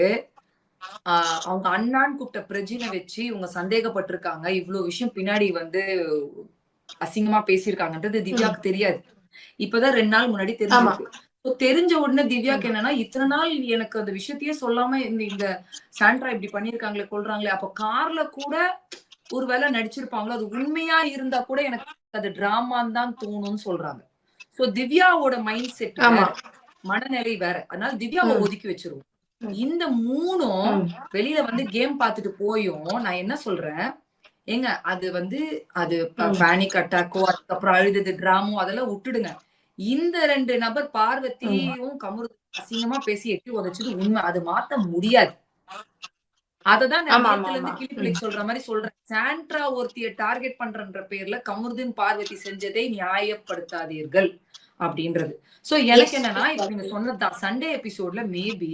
அவங்க அண்ணான்னு கூப்பிட்ட பிரஜினை வச்சு இவங்க சந்தேகப்பட்டிருக்காங்க. இவ்வளவு விஷயம் பின்னாடி வந்து அசிங்கமா பேசியிருக்காங்கன்றது திவ்யாவுக்கு தெரியாது. இப்பதான் 2 நாள் முன்னாடி தெரிஞ்சிருக்கு. தெரிஞ்ச உடனே திவ்யாக்கு என்னன்னா, இத்தனை நாள் எனக்கு அந்த விஷயத்தையே சொல்லாம இந்த சாண்ட்ரா இப்படி பண்ணிருக்காங்களே, கொள்றாங்களே, அப்ப கார்ல கூட ஒருவேளை நடிச்சிருப்பாங்களோ, அது உண்மையா இருந்தா கூட எனக்கு அது டிராமான்னு தான் தோணும்னு சொல்றாங்க. சோ திவ்யாவோட மைண்ட் செட் மனநிலை வேற. அதனால திவ்யாவை ஒதுக்கி வச்சிருவோம். இந்த 3ம் வெளியில வந்து கேம் பார்த்துட்டு போயும் நான் என்ன சொல்றேன், ஏங்க அது வந்து அது பேனிக் அட்டாக்கோ அதுக்கப்புறம் அழுது டிராமோ அதெல்லாம் விட்டுடுங்க. இந்த 2 நபர் பார்வதியும் கமரு அசிங்கமா பேசி எட்டி உதைச்சது உண்மை. அது மாத்த முடியாது. அததான் நான் நேத்துல இருந்து கிளிப்பிள்ளைக்கு சொல்ற மாதிரி சொல்றேன். சாண்ட்ரா ஒருத்திய டார்கெட் பண்றன்ற பேர்ல கமருதீன் பார்வதி செஞ்சதை நியாயப்படுத்தாதீர்கள் அப்படின்றது. சோ எனக்கு என்னன்னா இப்ப நீங்க சொன்னதுதான் சண்டே எபிசோட்ல மேபி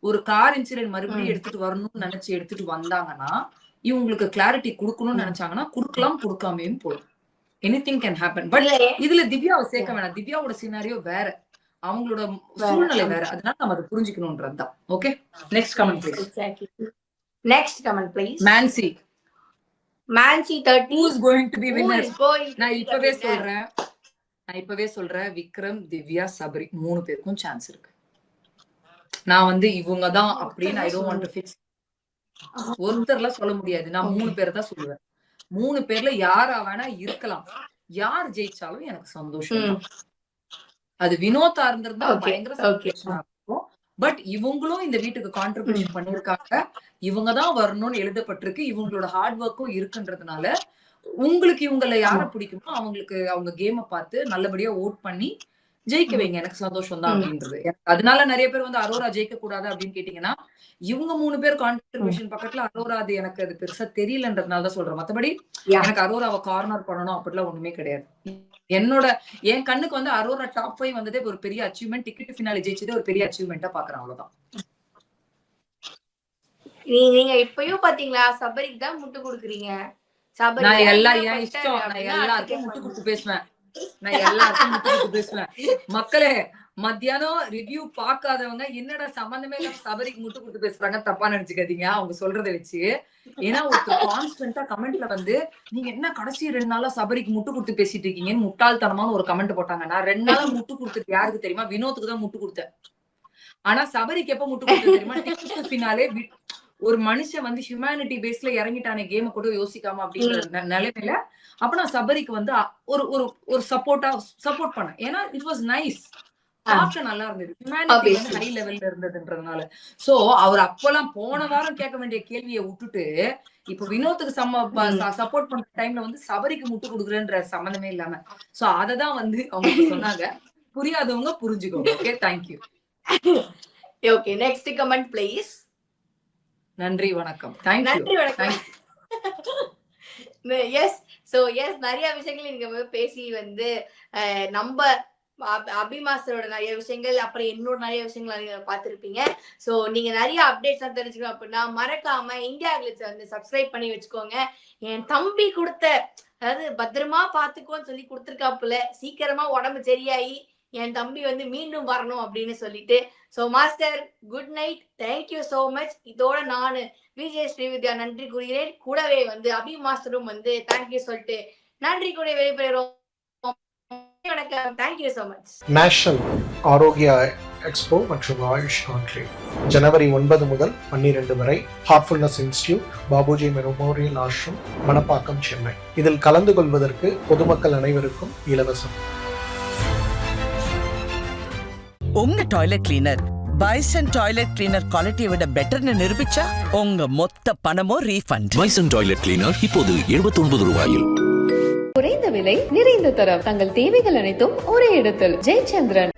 ஒரு கார் இன்சிடென்ட் மறுபடியும் எடுத்துட்டு வரணும்னு நினைச்சு எடுத்துட்டு வந்தாங்கன்னா இவங்களுக்கு கிளாரிட்டி கொடுக்கணும்னு நினைச்சாங்கன்னா குடுக்கலாம், கொடுக்காமையும் போதும். Anything can happen. பட் இதுல திவ்யாவை சேர்க்க வேணாம். திவ்யாவோட சினாரியோ வேற, அவங்களோட சூழ்நிலை வேற. அதனால நம்ம அதை புரிஞ்சுக்கணும்ன்றதுதான். Okay, next comment please. Next comment please. Mansi 30 who is going to be winner? நான் நான் இப்பவே சொல்றேன் விக்ரம், திவ்யா, சபரி 3 பேருக்கும் சான்ஸ் இருக்கு. நான் வந்து இவங்கதான் அப்படின்னு I don't want to fix. ஒருத்தர்ல சொல்ல முடியாது. நான் 3 பேரை தான் சொல்லுவேன். 3 பேர்ல யாரா வேணா இருக்கலாம். யார் ஜெயிச்சாலும் எனக்கு சந்தோஷம் தான். அது வினோதா இருந்திருந்தா பயங்கர சந்தோஷமா இருக்கும். பட் இவங்களும் இந்த வீட்டுக்கு கான்ட்ரிபியூஷன் பண்ணிருக்காங்க. இவங்கதான் வரணும்னு எழுதப்பட்டிருக்கு. இவங்களோட ஹார்ட் ஒர்க்கும் இருக்குன்றதுனால உங்களுக்கு இவங்கள யார பிடிக்குமோ அவங்களுக்கு அவங்க கேமை பார்த்து நல்லபடியா ஓட் பண்ணி ஜெயிக்க வைங்க. எனக்கு சந்தோஷம் தான் அப்படின்றது. அதனால நிறைய பேர் வந்து அரோரா ஜெயிக்க கூடாது அப்படின்னு கேட்டீங்கன்னா இவங்க 3 பேர் கான்ட்ரிபியூஷன் பக்கத்துல அரோரா அது எனக்கு அது பெருசா தெரியலன்றதுனால தான் சொல்றேன். மத்தபடி எனக்கு அரோராவை கார்னர் பண்ணணும் அப்படிலாம் ஒண்ணுமே கிடையாது. என் கண்ணுக்கு வந்து அரோரா டாப் 5 வந்ததே ஒரு பெரிய அச்சீவ்மெண்ட். டிக்கெட் ஃபினாலே ஜெயிச்சதே ஒரு பெரிய அச்சீவ்மெண்டா பாக்குறேன். அவ்வளவுதான். நீங்க இப்பயும் பாத்தீங்களா சபரிக்கு தான் முட்டு கொடுக்குறீங்க. நான் என் இஷ்டம். நான் எல்லாருக்கும் முட்டு கொடுத்து பேசுவேன். மக்களே, மத்தியானம் ரிவ்யூ பாக்காதவங்க என்னடா சம்பந்தமே இல்லாம சபரிக்கு முட்டு கொடுத்து பேசுறாங்க தப்பா நினைச்சுக்காதீங்க அவங்க சொல்றதை வச்சு. ஏன்னா ஒருத்தர் கான்ஸ்டன்டா கமெண்ட்ல வந்து நீங்க என்ன கடைசி 2 நாளா சபரிக்கு முட்டு கொடுத்து பேசிட்டு இருக்கீங்கன்னு முட்டாள்தனமான ஒரு கமெண்ட் போட்டாங்க. நான் 2 நாளா முட்டு கொடுத்துட்டு யாருக்கு தெரியுமா? வினோத்துக்கு தான் முட்டு கொடுத்தேன். ஆனா சபரிக்கு எப்ப முட்டு கொடுத்தேன் தெரியுமா? டிக்கெட் ஃபினாலே ஒரு மனுஷன் வந்து ஹியூமனிட்டி பேஸ்ல இறங்கிட்டானே கேம கூட யோசிக்காம அப்படின்ற நிலைமையில அப்ப நான் சபரிக்கு வந்து ஒரு சப்போர்ட் பண்ணேன். ஏன்னா இட் வாஸ் நைஸ், பார்க்க நல்லா இருந்தது. ஹியூமனிட்டி வந்து ஹை லெவல்ல இருந்ததுன்றதுனால. சோ அவர் அப்பெல்லாம் போன வாரம் கேட்க வேண்டிய கேள்வியை விட்டுட்டு இப்ப வினோத்துக்கு சப்போர்ட் பண்ற டைம்ல வந்து சபரிக்கு முட்டு கொடுக்குறேன்ற சம்பந்தமே இல்லாம சோ அததான் வந்து அவங்க சொன்னாங்க. புரியாதவங்க புரிஞ்சுக்கோங்க. Okay, thank you. Okay, next comment please. நன்றி, வணக்கம். நன்றி, வணக்கம். எஸ், சோ எஸ், நிறைய விஷயங்கள் நீங்க பேசி வந்து நம்ம அபிமாஸ்டரோட நிறைய விஷயங்கள், அப்புறம் என்னோட நிறைய விஷயங்கள் நீங்க பார்த்திருப்பீங்க. சோ நீங்க நிறைய அப்டேட்ஸ் தெரிஞ்சுக்கணும் அப்படின்னா மறக்காம இந்தியா கிளிட்ஸ் வந்து சப்ஸ்கிரைப் பண்ணி வச்சுக்கோங்க. என் தம்பி கொடுத்த, அதாவது பத்திரமா பாத்துக்கோன்னு சொல்லி கொடுத்துருக்காப்புல, சீக்கிரமா உடம்பு சரியாயி என் தம்பி வந்து மீண்டும் வரணும் அப்படின்னு சொல்லிட்டு. So master, good night, thank you so much. இதோட நானு விஜய் ஸ்ரீவித்யா நன்றி கூறுகிறேன். கூடவே வந்து அபி மாஸ்டரும் வந்து தேங்க்யூ சொல்லிட்டு நன்றி கூட வெளிப்படுகிறோம். வணக்கம், thank you so much. National Arogya Expo மற்றும் ஆயுஷ் கான்க்ளேவ் ஜனவரி 9 முதல் 12 வரை Heartfulness Institute, Babuji Memorial Ashram, Manapakkam, Chennai. இதில் கலந்து கொள்வதற்கு பொதுமக்கள் அனைவருக்கும் இலவசம். உங்க toilet cleaner Bison toilet cleaner குவாலிட்டியை விட பெட்டர்னு நிரூபிச்சா உங்க மொத்த பணமும் ரீஃபண்ட். பைசன் டாய்லெட் கிளீனர் இப்போது 79 ரூபாயில். குறைந்த விலை, நிறைந்த தரம், தங்கள் தேவைகள் அனைத்தும் ஒரே இடத்தில். ஜெயச்சந்திரன்.